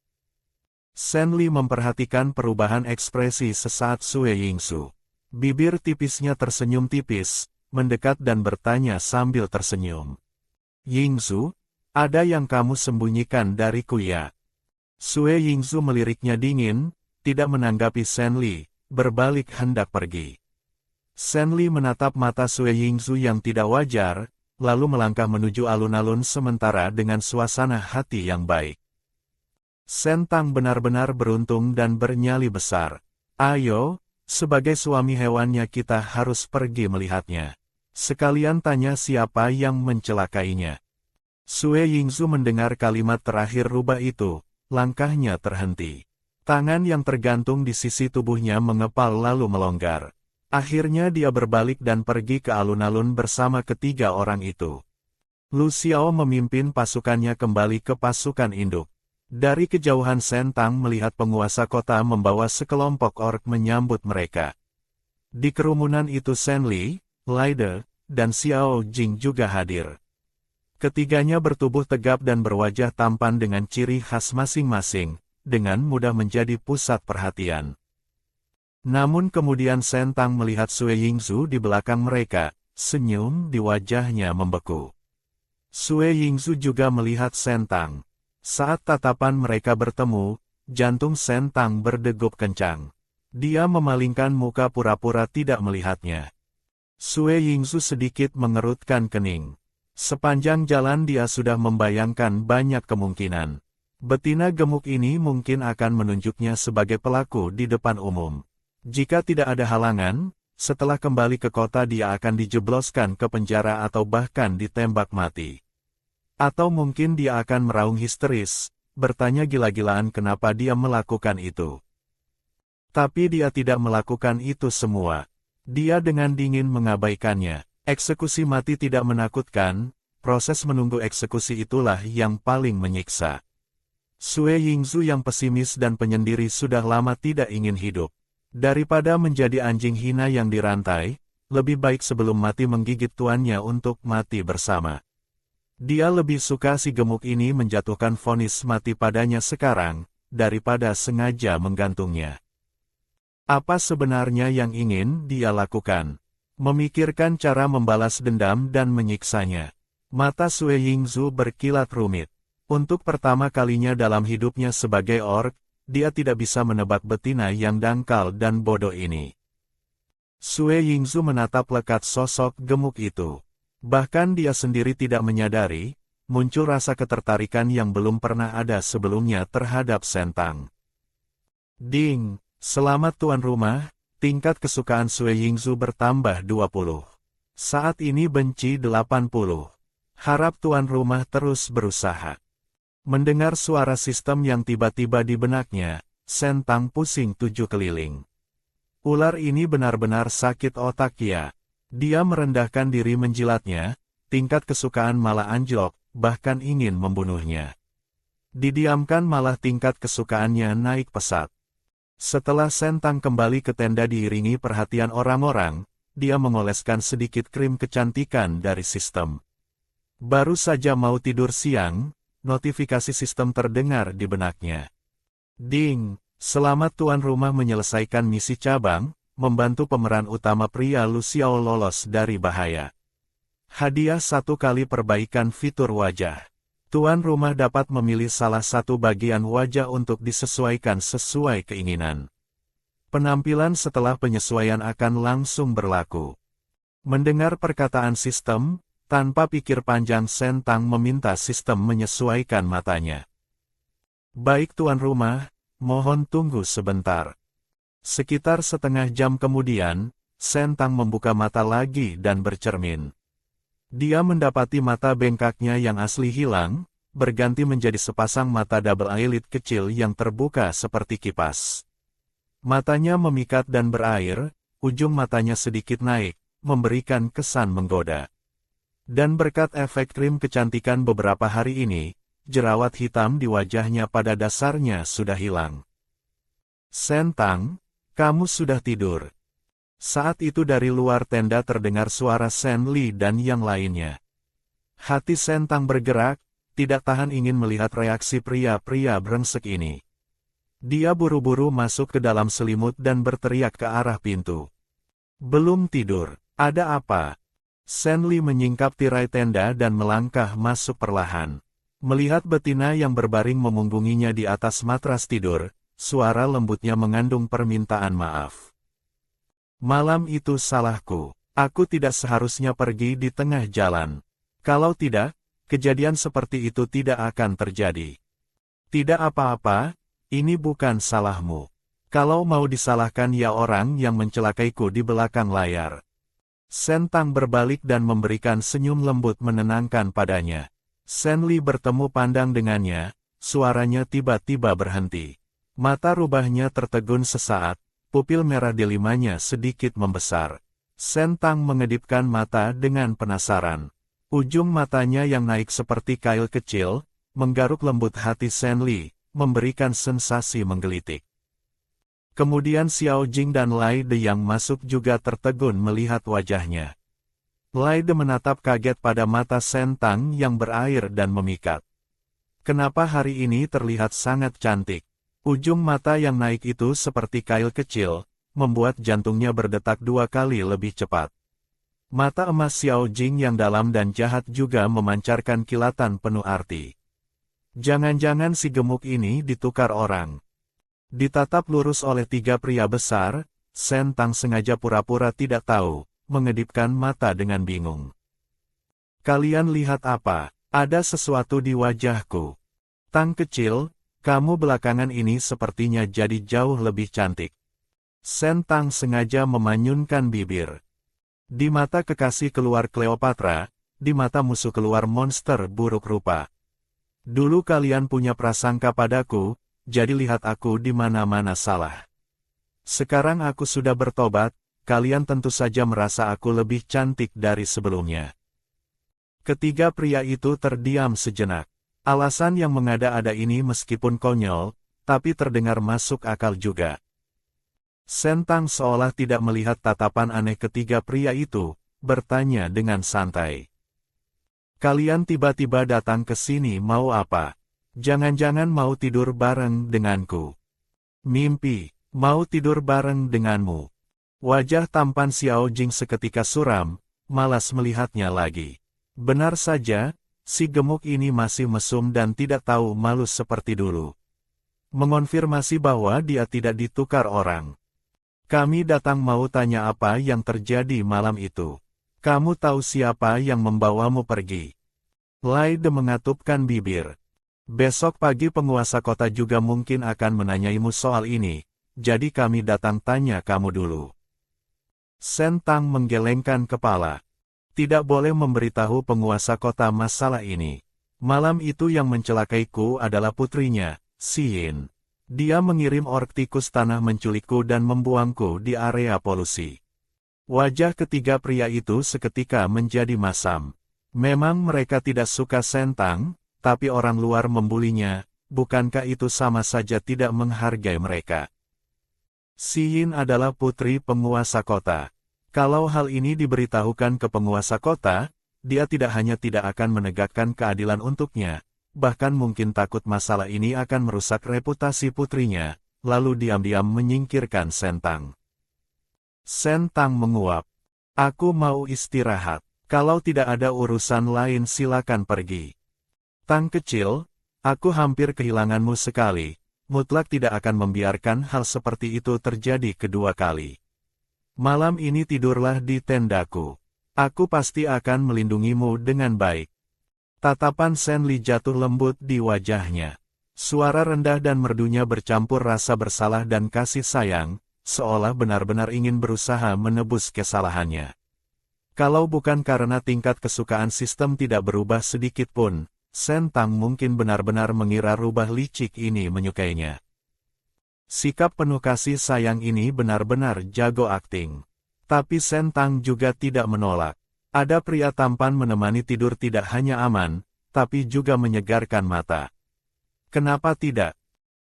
Shen Li memperhatikan perubahan ekspresi sesaat Sui Yingzu. Bibir tipisnya tersenyum tipis, mendekat dan bertanya sambil tersenyum. "Yingzu, ada yang kamu sembunyikan dariku ya?" Sui Yingzu meliriknya dingin, tidak menanggapi Shen Li, berbalik hendak pergi. Shen Li menatap mata Sui Yingzu yang tidak wajar, lalu melangkah menuju alun-alun sementara dengan suasana hati yang baik. Shen Tang benar-benar beruntung dan bernyali besar. Ayo, sebagai suami hewannya kita harus pergi melihatnya. Sekalian tanya siapa yang mencelakainya. Sui Yingzu mendengar kalimat terakhir rubah itu, langkahnya terhenti. Tangan yang tergantung di sisi tubuhnya mengepal lalu melonggar. Akhirnya dia berbalik dan pergi ke alun-alun bersama ketiga orang itu. Lu Xiao memimpin pasukannya kembali ke pasukan induk. Dari kejauhan Shen Tang melihat penguasa kota membawa sekelompok orc menyambut mereka. Di kerumunan itu Shen Li, Laide, dan Xiao Jing juga hadir. Ketiganya bertubuh tegap dan berwajah tampan dengan ciri khas masing-masing, dengan mudah menjadi pusat perhatian. Namun kemudian Shen Tang melihat Sui Yingzu di belakang mereka, senyum di wajahnya membeku. Sui Yingzu juga melihat Shen Tang. Saat tatapan mereka bertemu, jantung Shen Tang berdegup kencang. Dia memalingkan muka pura-pura tidak melihatnya. Sui Yingzu sedikit mengerutkan kening. Sepanjang jalan dia sudah membayangkan banyak kemungkinan. Betina gemuk ini mungkin akan menunjuknya sebagai pelaku di depan umum. Jika tidak ada halangan, setelah kembali ke kota dia akan dijebloskan ke penjara atau bahkan ditembak mati. Atau mungkin dia akan meraung histeris, bertanya gila-gilaan kenapa dia melakukan itu. Tapi dia tidak melakukan itu semua. Dia dengan dingin mengabaikannya. Eksekusi mati tidak menakutkan, proses menunggu eksekusi itulah yang paling menyiksa. Sui Yingzu yang pesimis dan penyendiri sudah lama tidak ingin hidup. Daripada menjadi anjing hina yang dirantai, lebih baik sebelum mati menggigit tuannya untuk mati bersama. Dia lebih suka si gemuk ini menjatuhkan vonis mati padanya sekarang, daripada sengaja menggantungnya. Apa sebenarnya yang ingin dia lakukan? Memikirkan cara membalas dendam dan menyiksanya. Mata Sui Yingzu berkilat rumit. Untuk pertama kalinya dalam hidupnya sebagai orc, dia tidak bisa menebak betina yang dangkal dan bodoh ini. Sui Yingzu menatap lekat sosok gemuk itu. Bahkan dia sendiri tidak menyadari, muncul rasa ketertarikan yang belum pernah ada sebelumnya terhadap Shen Tang. Ding, selamat tuan rumah. Tingkat kesukaan Sui Yingzu bertambah 20. Saat ini benci 80. Harap tuan rumah terus berusaha. Mendengar suara sistem yang tiba-tiba di benaknya, Sentang pusing 7 keliling. Ular ini benar-benar sakit otak ya. Dia merendahkan diri menjilatnya, tingkat kesukaan malah anjlok, bahkan ingin membunuhnya. Didiamkan malah tingkat kesukaannya naik pesat. Setelah Sentang kembali ke tenda diiringi perhatian orang-orang, dia mengoleskan sedikit krim kecantikan dari sistem. Baru saja mau tidur siang, notifikasi sistem terdengar di benaknya. Ding, selamat tuan rumah menyelesaikan misi cabang, membantu pemeran utama pria Lu Xiao lolos dari bahaya. Hadiah 1 kali perbaikan fitur wajah. Tuan rumah dapat memilih salah satu bagian wajah untuk disesuaikan sesuai keinginan. Penampilan setelah penyesuaian akan langsung berlaku. Mendengar perkataan sistem, tanpa pikir panjang Sentang meminta sistem menyesuaikan matanya. Baik tuan rumah, mohon tunggu sebentar. Sekitar setengah jam kemudian, Sentang membuka mata lagi dan bercermin. Dia mendapati mata bengkaknya yang asli hilang, berganti menjadi sepasang mata double eyelid kecil yang terbuka seperti kipas. Matanya memikat dan berair, ujung matanya sedikit naik, memberikan kesan menggoda. Dan berkat efek krim kecantikan beberapa hari ini, jerawat hitam di wajahnya pada dasarnya sudah hilang. Sentang, kamu sudah tidur. Saat itu dari luar tenda terdengar suara Sen Li dan yang lainnya. Hati Sentang bergerak, tidak tahan ingin melihat reaksi pria-pria brengsek ini. Dia buru-buru masuk ke dalam selimut dan berteriak ke arah pintu. Belum tidur, ada apa? Sen Li menyingkap tirai tenda dan melangkah masuk perlahan. Melihat betina yang berbaring memunggunginya di atas matras tidur, suara lembutnya mengandung permintaan maaf. Malam itu salahku. Aku tidak seharusnya pergi di tengah jalan. Kalau tidak, kejadian seperti itu tidak akan terjadi. Tidak apa-apa, ini bukan salahmu. Kalau mau disalahkan ya orang yang mencelakaiku di belakang layar. Sentang berbalik dan memberikan senyum lembut menenangkan padanya. Sen Li bertemu pandang dengannya, suaranya tiba-tiba berhenti. Mata rubahnya tertegun sesaat, pupil merah delimanya sedikit membesar. Sentang mengedipkan mata dengan penasaran. Ujung matanya yang naik seperti kail kecil, menggaruk lembut hati Sen Li, memberikan sensasi menggelitik. Kemudian Xiao Jing dan Lai De yang masuk juga tertegun melihat wajahnya. Lai De menatap kaget pada mata Sentang yang berair dan memikat. Kenapa hari ini terlihat sangat cantik? Ujung mata yang naik itu seperti kail kecil, membuat jantungnya berdetak 2 kali lebih cepat. Mata emas Xiao Jing yang dalam dan jahat juga memancarkan kilatan penuh arti. Jangan-jangan si gemuk ini ditukar orang. Ditatap lurus oleh 3 pria besar, Sentang sengaja pura-pura tidak tahu, mengedipkan mata dengan bingung. Kalian lihat apa? Ada sesuatu di wajahku. Tang kecil, kamu belakangan ini sepertinya jadi jauh lebih cantik. Sentang sengaja memanyunkan bibir. Di mata kekasih keluar Cleopatra, di mata musuh keluar monster buruk rupa. Dulu kalian punya prasangka padaku, jadi lihat aku di mana-mana salah. Sekarang aku sudah bertobat, kalian tentu saja merasa aku lebih cantik dari sebelumnya. Ketiga pria itu terdiam sejenak. Alasan yang mengada-ada ini meskipun konyol, tapi terdengar masuk akal juga. Sentang seolah tidak melihat tatapan aneh ketiga pria itu, bertanya dengan santai. Kalian tiba-tiba datang ke sini mau apa? Jangan-jangan mau tidur bareng denganku. Mimpi, mau tidur bareng denganmu. Wajah tampan Xiao Jing seketika suram, malas melihatnya lagi. Benar saja, si gemuk ini masih mesum dan tidak tahu malu seperti dulu. Mengonfirmasi bahwa dia tidak ditukar orang. Kami datang mau tanya apa yang terjadi malam itu. Kamu tahu siapa yang membawamu pergi? Lai De mengatupkan bibir. Besok pagi penguasa kota juga mungkin akan menanyaimu soal ini, jadi kami datang tanya kamu dulu. Sentang menggelengkan kepala. Tidak boleh memberitahu penguasa kota masalah ini. Malam itu yang mencelakaiku adalah putrinya, Xiyin. Dia mengirim ork tikus tanah menculikku dan membuangku di area polusi. Wajah ketiga pria itu seketika menjadi masam. Memang mereka tidak suka Sentang, tapi orang luar membulinya, bukankah itu sama saja tidak menghargai mereka? Si Yin adalah putri penguasa kota. Kalau hal ini diberitahukan ke penguasa kota, dia tidak hanya tidak akan menegakkan keadilan untuknya, bahkan mungkin takut masalah ini akan merusak reputasi putrinya, lalu diam-diam menyingkirkan Sentang. Sentang menguap. Aku mau istirahat. Kalau tidak ada urusan lain silakan pergi. Tang kecil, aku hampir kehilanganmu sekali. Mutlak tidak akan membiarkan hal seperti itu terjadi kedua kali. Malam ini tidurlah di tendaku. Aku pasti akan melindungimu dengan baik. Tatapan Sen Li jatuh lembut di wajahnya. Suara rendah dan merdunya bercampur rasa bersalah dan kasih sayang, seolah benar-benar ingin berusaha menebus kesalahannya. Kalau bukan karena tingkat kesukaan sistem tidak berubah sedikit pun, Sentang mungkin benar-benar mengira rubah licik ini menyukainya. Sikap penuh kasih sayang ini benar-benar jago akting. Tapi Sentang juga tidak menolak. Ada pria tampan menemani tidur tidak hanya aman, tapi juga menyegarkan mata. Kenapa tidak?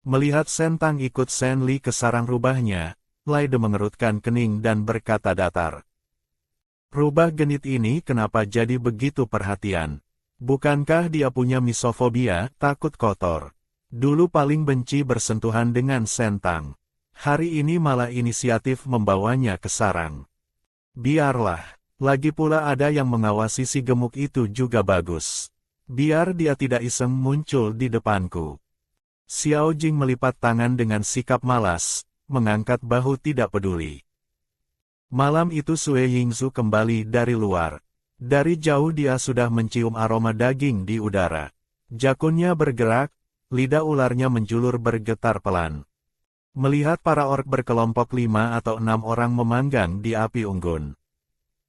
Melihat Sentang ikut Sen Li ke sarang rubahnya, Laide mengerutkan kening dan berkata datar. Rubah genit ini kenapa jadi begitu perhatian? Bukankah dia punya misofobia, takut kotor? Dulu paling benci bersentuhan dengan Sentang. Hari ini malah inisiatif membawanya ke sarang. Biarlah, lagi pula ada yang mengawasi si gemuk itu juga bagus. Biar dia tidak iseng muncul di depanku. Xiao Jing melipat tangan dengan sikap malas, mengangkat bahu tidak peduli. Malam itu Sue Yingzu kembali dari luar. Dari jauh dia sudah mencium aroma daging di udara. Jakunnya bergerak, lidah ularnya menjulur bergetar pelan. Melihat para ork berkelompok 5 atau 6 orang memanggang di api unggun.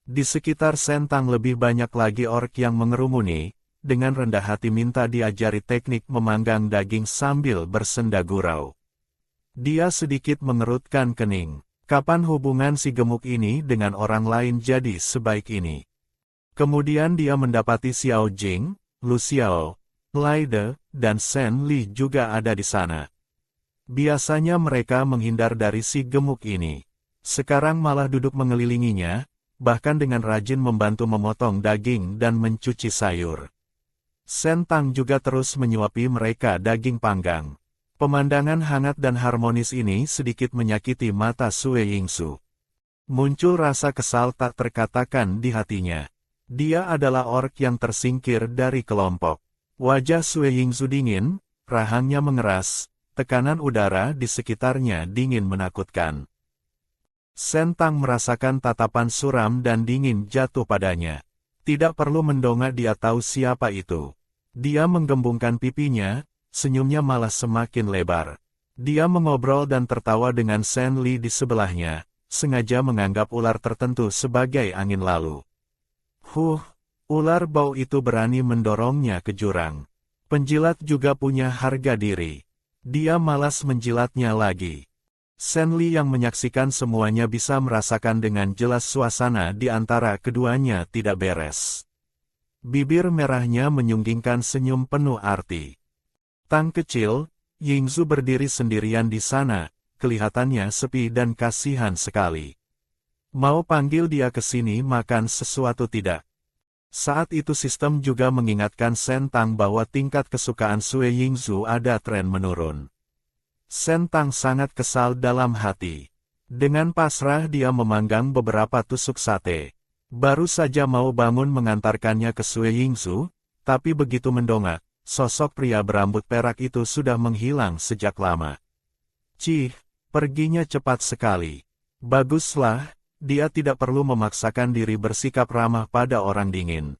Di sekitar Sentang lebih banyak lagi ork yang mengerumuni, dengan rendah hati minta diajari teknik memanggang daging sambil bersenda gurau. Dia sedikit mengerutkan kening. Kapan hubungan si gemuk ini dengan orang lain jadi sebaik ini? Kemudian dia mendapati Xiao Jing, Lu Xiao, Laide, dan Sen Li juga ada di sana. Biasanya mereka menghindar dari si gemuk ini. Sekarang malah duduk mengelilinginya, bahkan dengan rajin membantu memotong daging dan mencuci sayur. Sentang juga terus menyuapi mereka daging panggang. Pemandangan hangat dan harmonis ini sedikit menyakiti mata Sue Yingzu. Muncul rasa kesal tak terkatakan di hatinya. Dia adalah ork yang tersingkir dari kelompok. Wajah Sue Yingzu dingin, rahangnya mengeras, tekanan udara di sekitarnya dingin menakutkan. Sentang merasakan tatapan suram dan dingin jatuh padanya. Tidak perlu mendongak dia tahu siapa itu. Dia menggembungkan pipinya, senyumnya malah semakin lebar. Dia mengobrol dan tertawa dengan Sen Li di sebelahnya, sengaja menganggap ular tertentu sebagai angin lalu. Ular bau itu berani mendorongnya ke jurang. Penjilat juga punya harga diri. Dia malas menjilatnya lagi. Sen Li yang menyaksikan semuanya bisa merasakan dengan jelas suasana di antara keduanya tidak beres. Bibir merahnya menyunggingkan senyum penuh arti. Tang kecil, Yingzu berdiri sendirian di sana, kelihatannya sepi dan kasihan sekali. Mau panggil dia ke sini makan sesuatu tidak? Saat itu sistem juga mengingatkan Sentang bahwa tingkat kesukaan Sue Yingzu ada tren menurun. Sentang sangat kesal dalam hati. Dengan pasrah dia memanggang beberapa tusuk sate. Baru saja mau bangun mengantarkannya ke Sue Yingzu, tapi begitu mendongak, sosok pria berambut perak itu sudah menghilang sejak lama. Cih, perginya cepat sekali. Baguslah, dia tidak perlu memaksakan diri bersikap ramah pada orang dingin.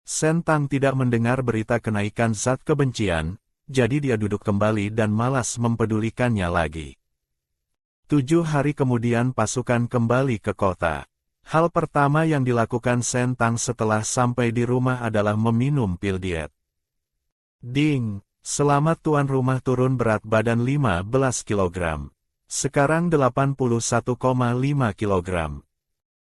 Sentang tidak mendengar berita kenaikan zat kebencian, jadi dia duduk kembali dan malas mempedulikannya lagi. 7 hari kemudian pasukan kembali ke kota. Hal pertama yang dilakukan Sentang setelah sampai di rumah adalah meminum pil diet. Ding! Selamat tuan rumah turun berat badan 15 kg. Sekarang 81,5 kg.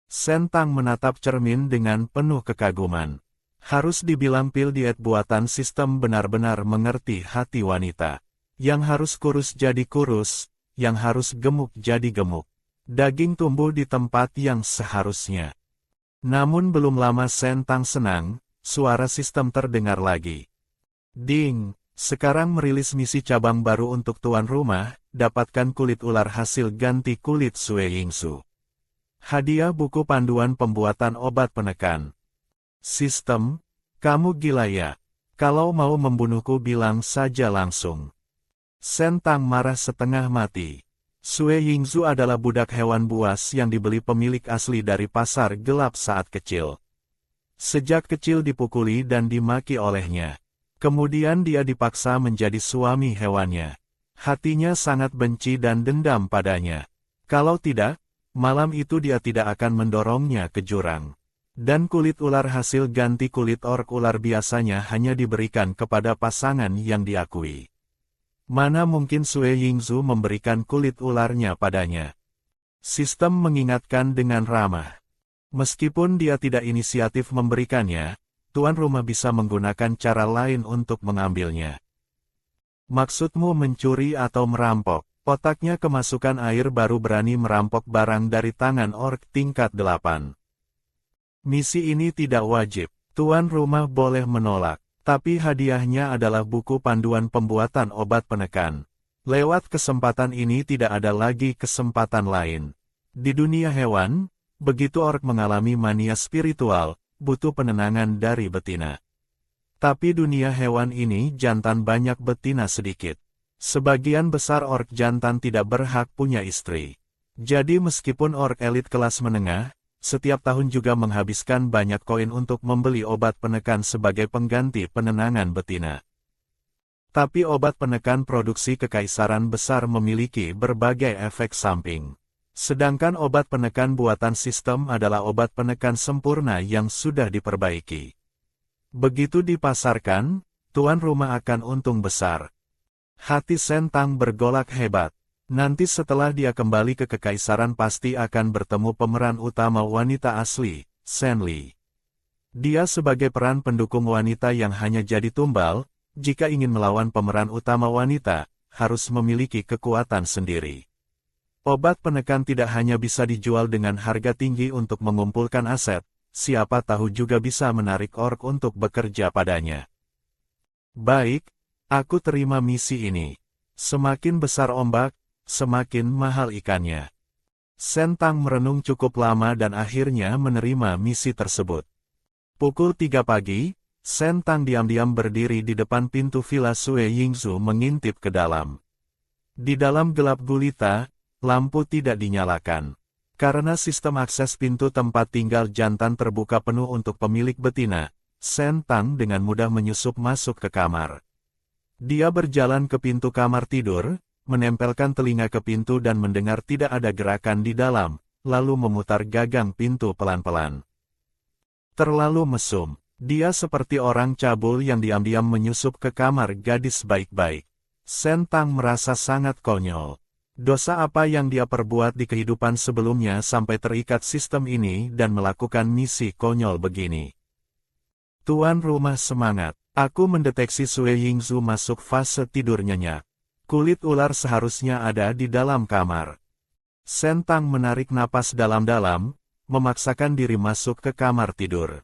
Sentang menatap cermin dengan penuh kekaguman. Harus dibilang pil diet buatan sistem benar-benar mengerti hati wanita. Yang harus kurus jadi kurus, yang harus gemuk jadi gemuk. Daging tumbuh di tempat yang seharusnya. Namun belum lama Sentang senang, suara sistem terdengar lagi. Ding, sekarang merilis misi cabang baru untuk tuan rumah, dapatkan kulit ular hasil ganti kulit Sue Yingsu. Hadiah buku panduan pembuatan obat penekan. Sistem, kamu gila ya? Kalau mau membunuhku bilang saja langsung. Sentang marah setengah mati. Sue Yingsu adalah budak hewan buas yang dibeli pemilik asli dari pasar gelap saat kecil. Sejak kecil dipukuli dan dimaki olehnya. Kemudian dia dipaksa menjadi suami hewannya. Hatinya sangat benci dan dendam padanya. Kalau tidak, malam itu dia tidak akan mendorongnya ke jurang. Dan kulit ular hasil ganti kulit ork ular biasanya hanya diberikan kepada pasangan yang diakui. Mana mungkin Sue Yingsu memberikan kulit ularnya padanya. Sistem mengingatkan dengan ramah. Meskipun dia tidak inisiatif memberikannya, tuan rumah bisa menggunakan cara lain untuk mengambilnya. Maksudmu mencuri atau merampok? Otaknya kemasukan air baru berani merampok barang dari tangan ork tingkat 8. Misi ini tidak wajib, tuan rumah boleh menolak. Tapi hadiahnya adalah buku panduan pembuatan obat penekan. Lewat kesempatan ini tidak ada lagi kesempatan lain. Di dunia hewan, begitu ork mengalami mania spiritual, butuh penenangan dari betina. Tapi dunia hewan ini jantan banyak betina sedikit. Sebagian besar ork jantan tidak berhak punya istri. Jadi meskipun ork elit kelas menengah, setiap tahun juga menghabiskan banyak koin untuk membeli obat penekan sebagai pengganti penenangan betina. Tapi obat penekan produksi kekaisaran besar memiliki berbagai efek samping. Sedangkan obat penekan buatan sistem adalah obat penekan sempurna yang sudah diperbaiki. Begitu dipasarkan, tuan rumah akan untung besar. Hati Sentang bergolak hebat. Nanti setelah dia kembali ke kekaisaran pasti akan bertemu pemeran utama wanita asli, Shen Li. Dia sebagai peran pendukung wanita yang hanya jadi tumbal, jika ingin melawan pemeran utama wanita, harus memiliki kekuatan sendiri. Obat penekan tidak hanya bisa dijual dengan harga tinggi untuk mengumpulkan aset, siapa tahu juga bisa menarik ork untuk bekerja padanya. Baik, aku terima misi ini. Semakin besar ombak, semakin mahal ikannya. Sentang merenung cukup lama dan akhirnya menerima misi tersebut. Pukul 3 pagi, Sentang diam-diam berdiri di depan pintu villa Sue Yingsu mengintip ke dalam. Di dalam gelap gulita, lampu tidak dinyalakan. Karena sistem akses pintu tempat tinggal jantan terbuka penuh untuk pemilik betina, Sentang dengan mudah menyusup masuk ke kamar. Dia berjalan ke pintu kamar tidur, menempelkan telinga ke pintu dan mendengar tidak ada gerakan di dalam, lalu memutar gagang pintu pelan-pelan. Terlalu mesum, dia seperti orang cabul yang diam-diam menyusup ke kamar gadis baik-baik. Sentang merasa sangat konyol. Dosa apa yang dia perbuat di kehidupan sebelumnya sampai terikat sistem ini dan melakukan misi konyol begini. Tuan rumah semangat, aku mendeteksi Sue Yingsu masuk fase tidur nyenyak. Kulit ular seharusnya ada di dalam kamar. Sentang menarik napas dalam-dalam, memaksakan diri masuk ke kamar tidur.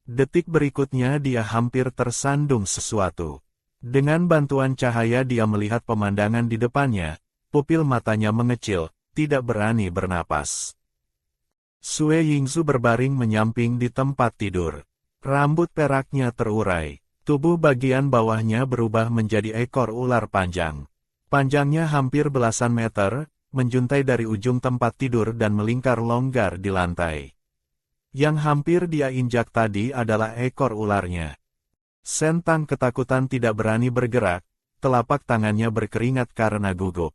Detik berikutnya dia hampir tersandung sesuatu. Dengan bantuan cahaya dia melihat pemandangan di depannya, pupil matanya mengecil, tidak berani bernapas. Sue Yingsu berbaring menyamping di tempat tidur. Rambut peraknya terurai. Tubuh bagian bawahnya berubah menjadi ekor ular panjang. Panjangnya hampir belasan meter, menjuntai dari ujung tempat tidur dan melingkar longgar di lantai. Yang hampir dia injak tadi adalah ekor ularnya. Sentang ketakutan tidak berani bergerak, telapak tangannya berkeringat karena gugup.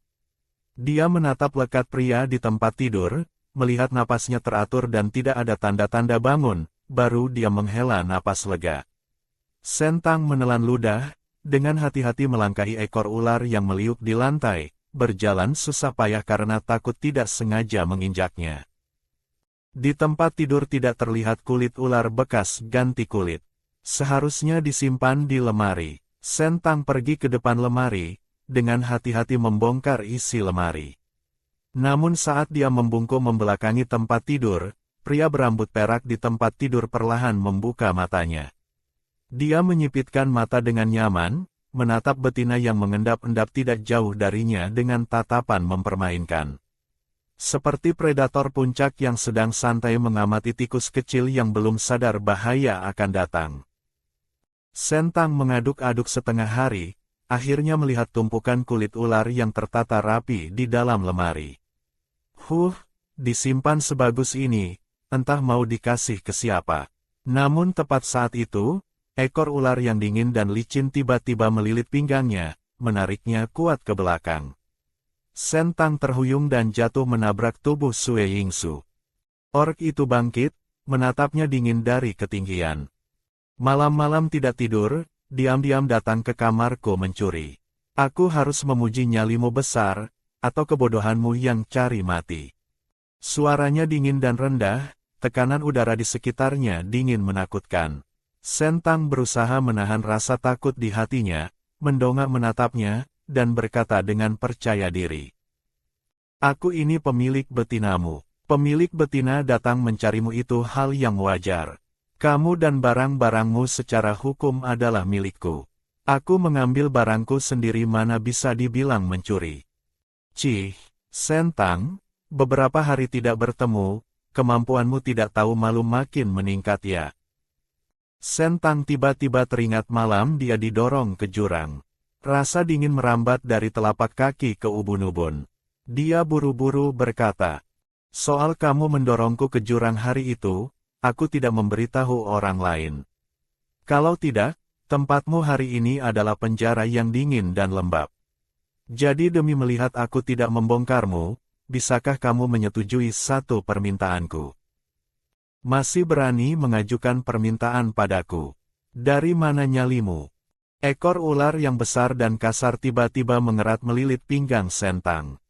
Dia menatap lekat pria di tempat tidur, melihat napasnya teratur dan tidak ada tanda-tanda bangun, baru dia menghela napas lega. Sentang menelan ludah, dengan hati-hati melangkahi ekor ular yang meliuk di lantai, berjalan susah payah karena takut tidak sengaja menginjaknya. Di tempat tidur tidak terlihat kulit ular bekas ganti kulit. Seharusnya disimpan di lemari. Sentang pergi ke depan lemari, dengan hati-hati membongkar isi lemari. Namun saat dia membungkuk membelakangi tempat tidur, pria berambut perak di tempat tidur perlahan membuka matanya. Dia menyipitkan mata dengan nyaman, menatap betina yang mengendap-endap tidak jauh darinya dengan tatapan mempermainkan. Seperti predator puncak yang sedang santai mengamati tikus kecil yang belum sadar bahaya akan datang. Sentang mengaduk-aduk setengah hari, akhirnya melihat tumpukan kulit ular yang tertata rapi di dalam lemari. Disimpan sebagus ini, entah mau dikasih ke siapa. Namun tepat saat itu, ekor ular yang dingin dan licin tiba-tiba melilit pinggangnya, menariknya kuat ke belakang. Sentang terhuyung dan jatuh menabrak tubuh Sue Yingsu. Ork itu bangkit, menatapnya dingin dari ketinggian. Malam-malam tidak tidur, diam-diam datang ke kamarku mencuri. Aku harus memuji nyalimu besar, atau kebodohanmu yang cari mati. Suaranya dingin dan rendah, tekanan udara di sekitarnya dingin menakutkan. Sentang berusaha menahan rasa takut di hatinya, mendongak menatapnya, dan berkata dengan percaya diri. Aku ini pemilik betinamu. Pemilik betina datang mencarimu itu hal yang wajar. Kamu dan barang-barangmu secara hukum adalah milikku. Aku mengambil barangku sendiri mana bisa dibilang mencuri. Sentang, beberapa hari tidak bertemu, kemampuanmu tidak tahu malu makin meningkat ya. Sentang tiba-tiba teringat malam dia didorong ke jurang. Rasa dingin merambat dari telapak kaki ke ubun-ubun. Dia buru-buru berkata, soal kamu mendorongku ke jurang hari itu, aku tidak memberitahu orang lain. Kalau tidak, tempatmu hari ini adalah penjara yang dingin dan lembab. Jadi demi melihat aku tidak membongkarmu, bisakah kamu menyetujui satu permintaanku? Masih berani mengajukan permintaan padaku? Dari mana nyalimu? Ekor ular yang besar dan kasar tiba-tiba mengerat melilit pinggang Sentang.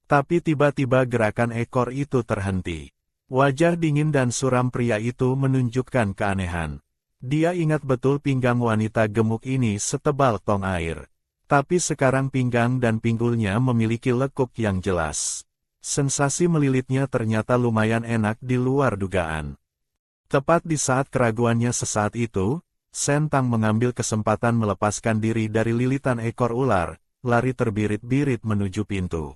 Tapi tiba-tiba gerakan ekor itu terhenti. Wajah dingin dan suram pria itu menunjukkan keanehan. Dia ingat betul pinggang wanita gemuk ini setebal tong air. Tapi sekarang pinggang dan pinggulnya memiliki lekuk yang jelas. Sensasi melilitnya ternyata lumayan enak di luar dugaan. Tepat di saat keraguannya sesaat itu, Sentang mengambil kesempatan melepaskan diri dari lilitan ekor ular, lari terbirit-birit menuju pintu.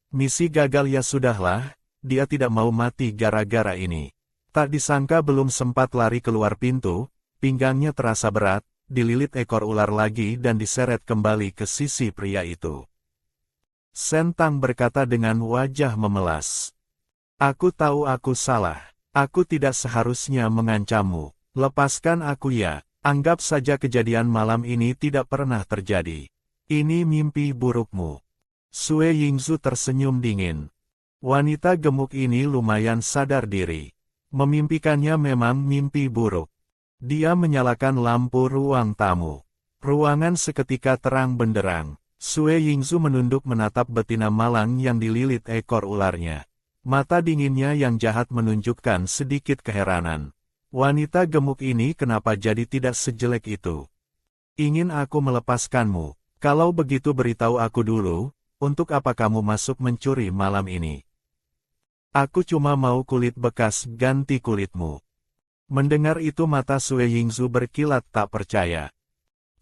Misi gagal ya sudahlah, dia tidak mau mati gara-gara ini. Tak disangka belum sempat lari keluar pintu, pinggangnya terasa berat, dililit ekor ular lagi dan diseret kembali ke sisi pria itu. Sentang berkata dengan wajah memelas. Aku tahu aku salah, aku tidak seharusnya mengancammu. Lepaskan aku ya, anggap saja kejadian malam ini tidak pernah terjadi. Ini mimpi burukmu. Sue Yingsu tersenyum dingin. Wanita gemuk ini lumayan sadar diri. Memimpikannya memang mimpi buruk. Dia menyalakan lampu ruang tamu. Ruangan seketika terang benderang. Sue Yingsu menunduk menatap betina malang yang dililit ekor ularnya. Mata dinginnya yang jahat menunjukkan sedikit keheranan. Wanita gemuk ini kenapa jadi tidak sejelek itu? Ingin aku melepaskanmu? Kalau begitu beritahu aku dulu, untuk apa kamu masuk mencuri malam ini? Aku cuma mau kulit bekas ganti kulitmu. Mendengar itu mata Sue Yingsu berkilat tak percaya.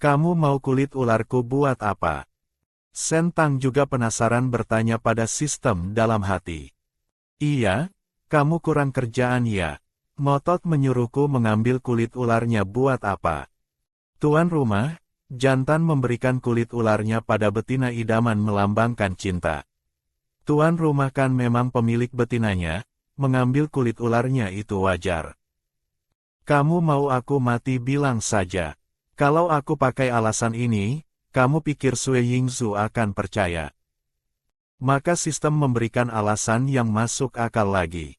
Kamu mau kulit ularku buat apa? Sentang juga penasaran bertanya pada sistem dalam hati. Iya, kamu kurang kerjaan ya. Ngotot menyuruhku mengambil kulit ularnya buat apa? Tuan rumah, jantan memberikan kulit ularnya pada betina idaman melambangkan cinta. Tuan rumah kan memang pemilik betinanya, mengambil kulit ularnya itu wajar. Kamu mau aku mati bilang saja. Kalau aku pakai alasan ini, kamu pikir Sue Yingsu akan percaya? Maka sistem memberikan alasan yang masuk akal lagi.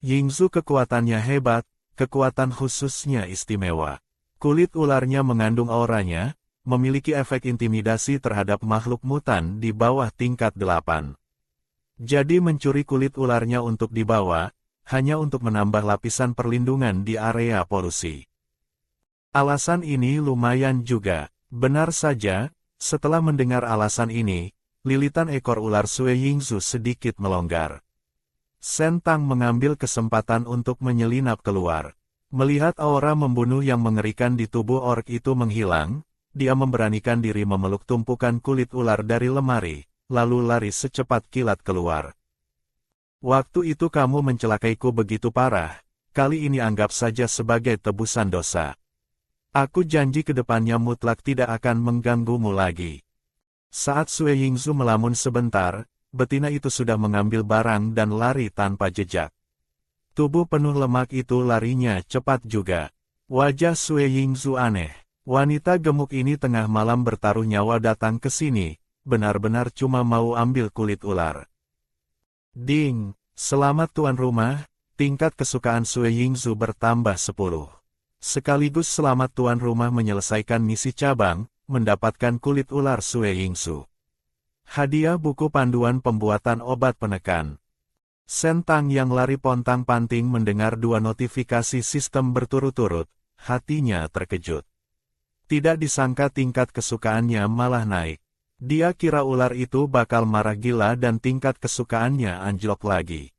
Yingsu kekuatannya hebat, kekuatan khususnya istimewa. Kulit ularnya mengandung auranya, memiliki efek intimidasi terhadap makhluk mutan di bawah tingkat 8. Jadi mencuri kulit ularnya untuk dibawa, hanya untuk menambah lapisan perlindungan di area polusi. Alasan ini lumayan juga. Benar saja, setelah mendengar alasan ini, lilitan ekor ular Sue Yingzu sedikit melonggar. Shen Tang mengambil kesempatan untuk menyelinap keluar. Melihat aura membunuh yang mengerikan di tubuh orc itu menghilang, dia memberanikan diri memeluk tumpukan kulit ular dari lemari, lalu lari secepat kilat keluar. Waktu itu kamu mencelakaiku begitu parah, kali ini anggap saja sebagai tebusan dosa. Aku janji ke depannya mutlak tidak akan mengganggumu lagi. Saat Sue Yingzu melamun sebentar, betina itu sudah mengambil barang dan lari tanpa jejak. Tubuh penuh lemak itu larinya cepat juga. Wajah Sue Yingzu aneh. Wanita gemuk ini tengah malam bertaruh nyawa datang ke sini, benar-benar cuma mau ambil kulit ular. Ding, selamat tuan rumah, tingkat kesukaan Sue Yingzu bertambah 10. Sekaligus selamat tuan rumah menyelesaikan misi cabang, mendapatkan kulit ular Sue Yingzu. Hadiah buku panduan pembuatan obat penekan. Shen Tang yang lari pontang-panting mendengar 2 notifikasi sistem berturut-turut, hatinya terkejut. Tidak disangka tingkat kesukaannya malah naik. Dia kira ular itu bakal marah gila dan tingkat kesukaannya anjlok lagi.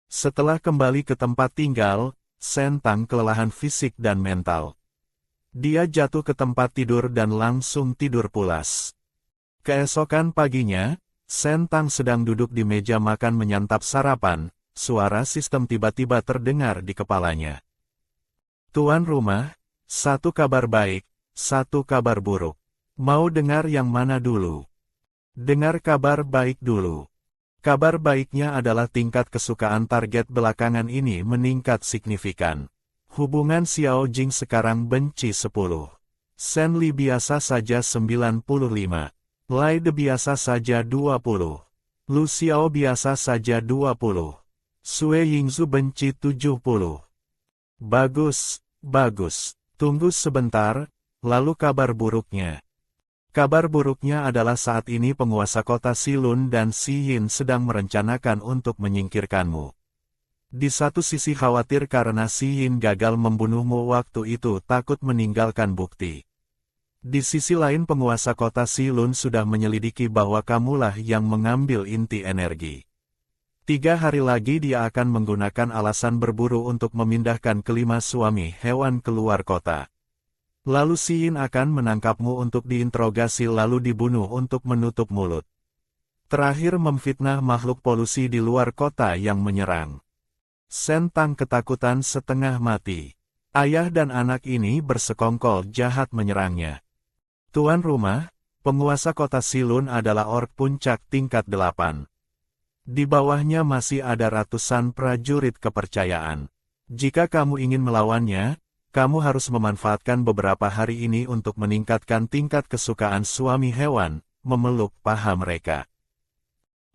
Setelah kembali ke tempat tinggal, Shen Tang kelelahan fisik dan mental. Dia jatuh ke tempat tidur dan langsung tidur pulas. Keesokan paginya, Shen Tang sedang duduk di meja makan menyantap sarapan, suara sistem tiba-tiba terdengar di kepalanya. Tuan rumah, 1 kabar baik, 1 kabar buruk. Mau dengar yang mana dulu? Dengar kabar baik dulu. Kabar baiknya adalah tingkat kesukaan target belakangan ini meningkat signifikan. Hubungan Xiao Jing sekarang benci 10. Shen Li biasa saja 95. Lai De biasa saja 20. Lu Xiao biasa saja 20. Sue Yingzu benci 70. Bagus, bagus. Tunggu sebentar, lalu kabar buruknya. Kabar buruknya adalah saat ini penguasa kota Silun dan Si Yin sedang merencanakan untuk menyingkirkanmu. Di satu sisi khawatir karena Si Yin gagal membunuhmu waktu itu takut meninggalkan bukti. Di sisi lain penguasa kota Silun sudah menyelidiki bahwa kamulah yang mengambil inti energi. 3 hari lagi dia akan menggunakan alasan berburu untuk memindahkan kelima suami hewan keluar kota. Lalu Si Yin akan menangkapmu untuk diinterogasi lalu dibunuh untuk menutup mulut. Terakhir memfitnah makhluk polusi di luar kota yang menyerang. Shen Tang ketakutan setengah mati. Ayah dan anak ini bersekongkol jahat menyerangnya. Tuan rumah, penguasa kota Silun adalah orc puncak tingkat 8. Di bawahnya masih ada ratusan prajurit kepercayaan. Jika kamu ingin melawannya, kamu harus memanfaatkan beberapa hari ini untuk meningkatkan tingkat kesukaan suami hewan, memeluk paha mereka.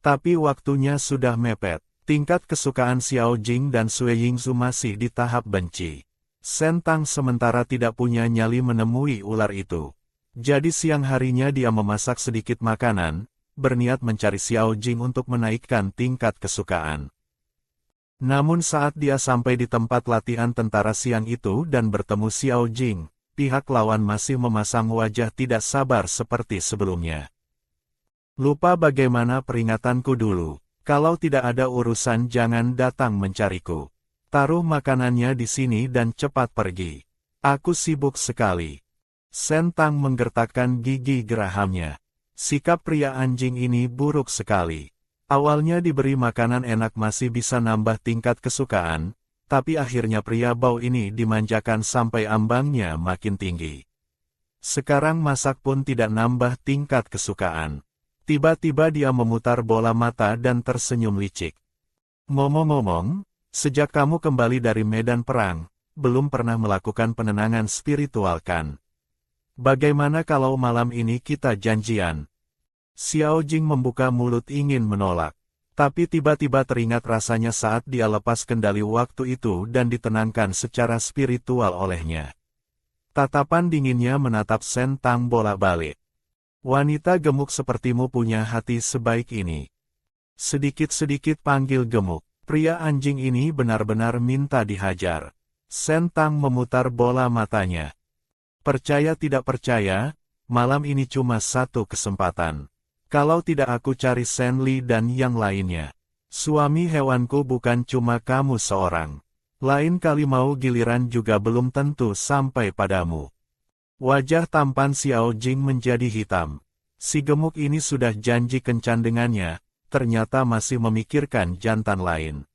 Tapi waktunya sudah mepet. Tingkat kesukaan Xiao Jing dan Sue Yingzu masih di tahap benci. Shen Tang sementara tidak punya nyali menemui ular itu. Jadi siang harinya dia memasak sedikit makanan, berniat mencari Xiao Jing untuk menaikkan tingkat kesukaan. Namun saat dia sampai di tempat latihan tentara siang itu dan bertemu Xiao Jing, pihak lawan masih memasang wajah tidak sabar seperti sebelumnya. Lupa bagaimana peringatanku dulu, kalau tidak ada urusan jangan datang mencariku. Taruh makanannya di sini dan cepat pergi. Aku sibuk sekali. Shen Tang menggertakkan gigi gerahamnya. Sikap pria anjing ini buruk sekali. Awalnya diberi makanan enak masih bisa nambah tingkat kesukaan, tapi akhirnya pria bau ini dimanjakan sampai ambangnya makin tinggi. Sekarang masak pun tidak nambah tingkat kesukaan. Tiba-tiba dia memutar bola mata dan tersenyum licik. Ngomong-ngomong, sejak kamu kembali dari medan perang, belum pernah melakukan penenangan spiritual kan? Bagaimana kalau malam ini kita janjian? Xiao Jing membuka mulut ingin menolak. Tapi tiba-tiba teringat rasanya saat dia lepas kendali waktu itu dan ditenangkan secara spiritual olehnya. Tatapan dinginnya menatap Sen Tang bolak-balik. Wanita gemuk sepertimu punya hati sebaik ini. Sedikit-sedikit panggil gemuk. Pria anjing ini benar-benar minta dihajar. Sen Tang memutar bola matanya. Percaya tidak percaya, malam ini cuma satu kesempatan. Kalau tidak aku cari Sen Li dan yang lainnya. Suami hewanku bukan cuma kamu seorang. Lain kali mau giliran juga belum tentu sampai padamu. Wajah tampan Xiao Jing menjadi hitam. Si gemuk ini sudah janji kencan dengannya, ternyata masih memikirkan jantan lain.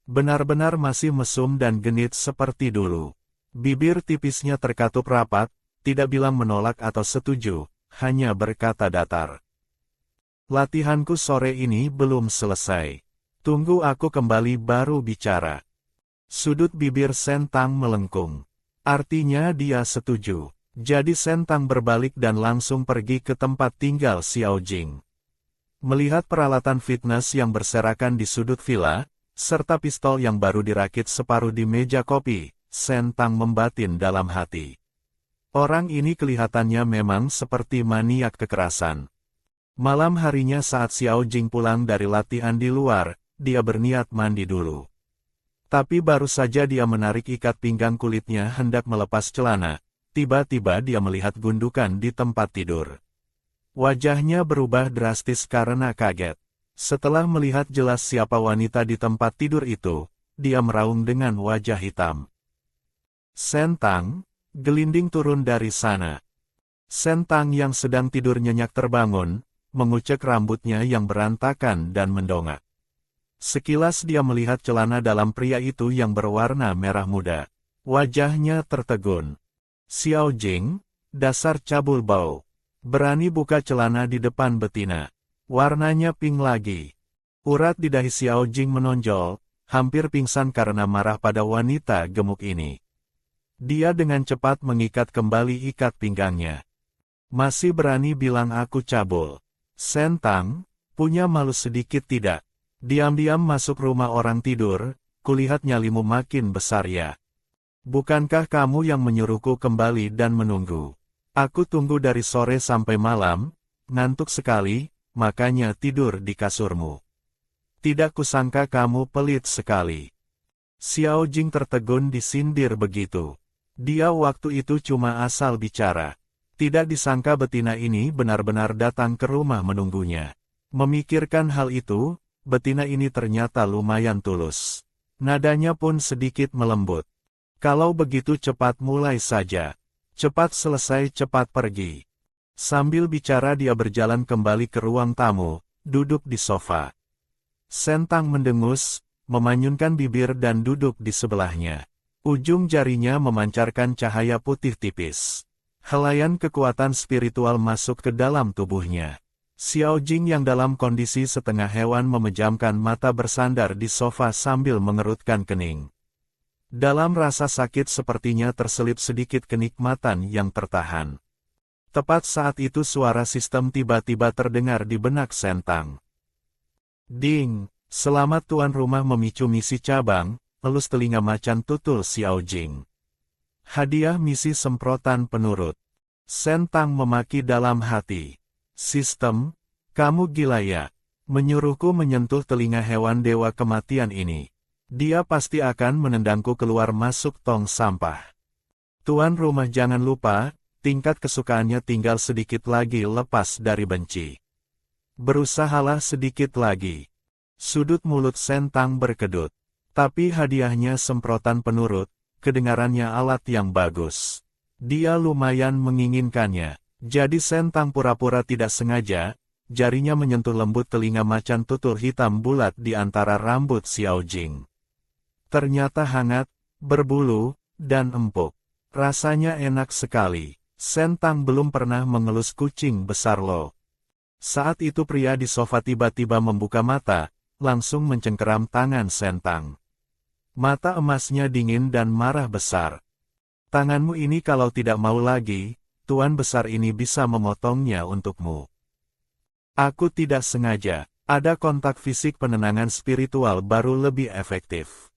Benar-benar masih mesum dan genit seperti dulu. Bibir tipisnya terkatup rapat, tidak bilang menolak atau setuju, hanya berkata datar. Latihanku sore ini belum selesai. Tunggu aku kembali baru bicara. Sudut bibir Sen Tang melengkung. Artinya dia setuju. Jadi Sen Tang berbalik dan langsung pergi ke tempat tinggal Xiao Jing. Melihat peralatan fitness yang berserakan di sudut villa, serta pistol yang baru dirakit separuh di meja kopi, Sen Tang membatin dalam hati. Orang ini kelihatannya memang seperti maniak kekerasan. Malam harinya saat Xiao Jing pulang dari latihan di luar, dia berniat mandi dulu. Tapi baru saja dia menarik ikat pinggang kulitnya hendak melepas celana, tiba-tiba dia melihat gundukan di tempat tidur. Wajahnya berubah drastis karena kaget. Setelah melihat jelas siapa wanita di tempat tidur itu, dia meraung dengan wajah hitam. Sen Tang, gelinding turun dari sana. Sen Tang yang sedang tidur nyenyak terbangun, mengucek rambutnya yang berantakan dan mendongak. Sekilas dia melihat celana dalam pria itu yang berwarna merah muda. Wajahnya tertegun. Xiao Jing, dasar cabul bau. Berani buka celana di depan betina. Warnanya pink lagi. Urat di dahi Xiao Jing menonjol, hampir pingsan karena marah pada wanita gemuk ini. Dia dengan cepat mengikat kembali ikat pinggangnya. Masih berani bilang aku cabul. Sen Tang, punya malu sedikit tidak? Diam-diam masuk rumah orang tidur, kulihat nyalimu makin besar ya. Bukankah kamu yang menyuruhku kembali dan menunggu? Aku tunggu dari sore sampai malam, ngantuk sekali, makanya tidur di kasurmu. Tidak kusangka kamu pelit sekali. Xiao Jing tertegun disindir begitu. Dia waktu itu cuma asal bicara. Tidak disangka betina ini benar-benar datang ke rumah menunggunya. Memikirkan hal itu, betina ini ternyata lumayan tulus. Nadanya pun sedikit melembut. Kalau begitu cepat mulai saja. Cepat selesai cepat pergi. Sambil bicara dia berjalan kembali ke ruang tamu, duduk di sofa. Sen Tang mendengus, memanyunkan bibir dan duduk di sebelahnya. Ujung jarinya memancarkan cahaya putih tipis. Helaian kekuatan spiritual masuk ke dalam tubuhnya. Xiao Jing yang dalam kondisi setengah hewan memejamkan mata bersandar di sofa sambil mengerutkan kening. Dalam rasa sakit sepertinya terselip sedikit kenikmatan yang tertahan. Tepat saat itu suara sistem tiba-tiba terdengar di benak Sen Tang. Ding, selamat tuan rumah memicu misi cabang, elus telinga macan tutul Xiao Jing. Hadiah misi semprotan penurut. Sen Tang memaki dalam hati. Sistem, kamu gila ya, menyuruhku menyentuh telinga hewan dewa kematian ini. Dia pasti akan menendangku keluar masuk tong sampah. Tuan rumah jangan lupa, tingkat kesukaannya tinggal sedikit lagi lepas dari benci. Berusahalah sedikit lagi. Sudut mulut Sen Tang berkedut. Tapi hadiahnya semprotan penurut, kedengarannya alat yang bagus. Dia lumayan menginginkannya. Jadi Sen Tang pura-pura tidak sengaja, jarinya menyentuh lembut telinga macan tutul hitam bulat di antara rambut Xiao Jing. Ternyata hangat, berbulu, dan empuk. Rasanya enak sekali. Sen Tang belum pernah mengelus kucing besar loh. Saat itu pria di sofa tiba-tiba membuka mata, langsung mencengkeram tangan Sen Tang. Mata emasnya dingin dan marah besar. Tanganmu ini kalau tidak mau lagi, tuan besar ini bisa memotongnya untukmu. Aku tidak sengaja, ada kontak fisik penenangan spiritual baru lebih efektif.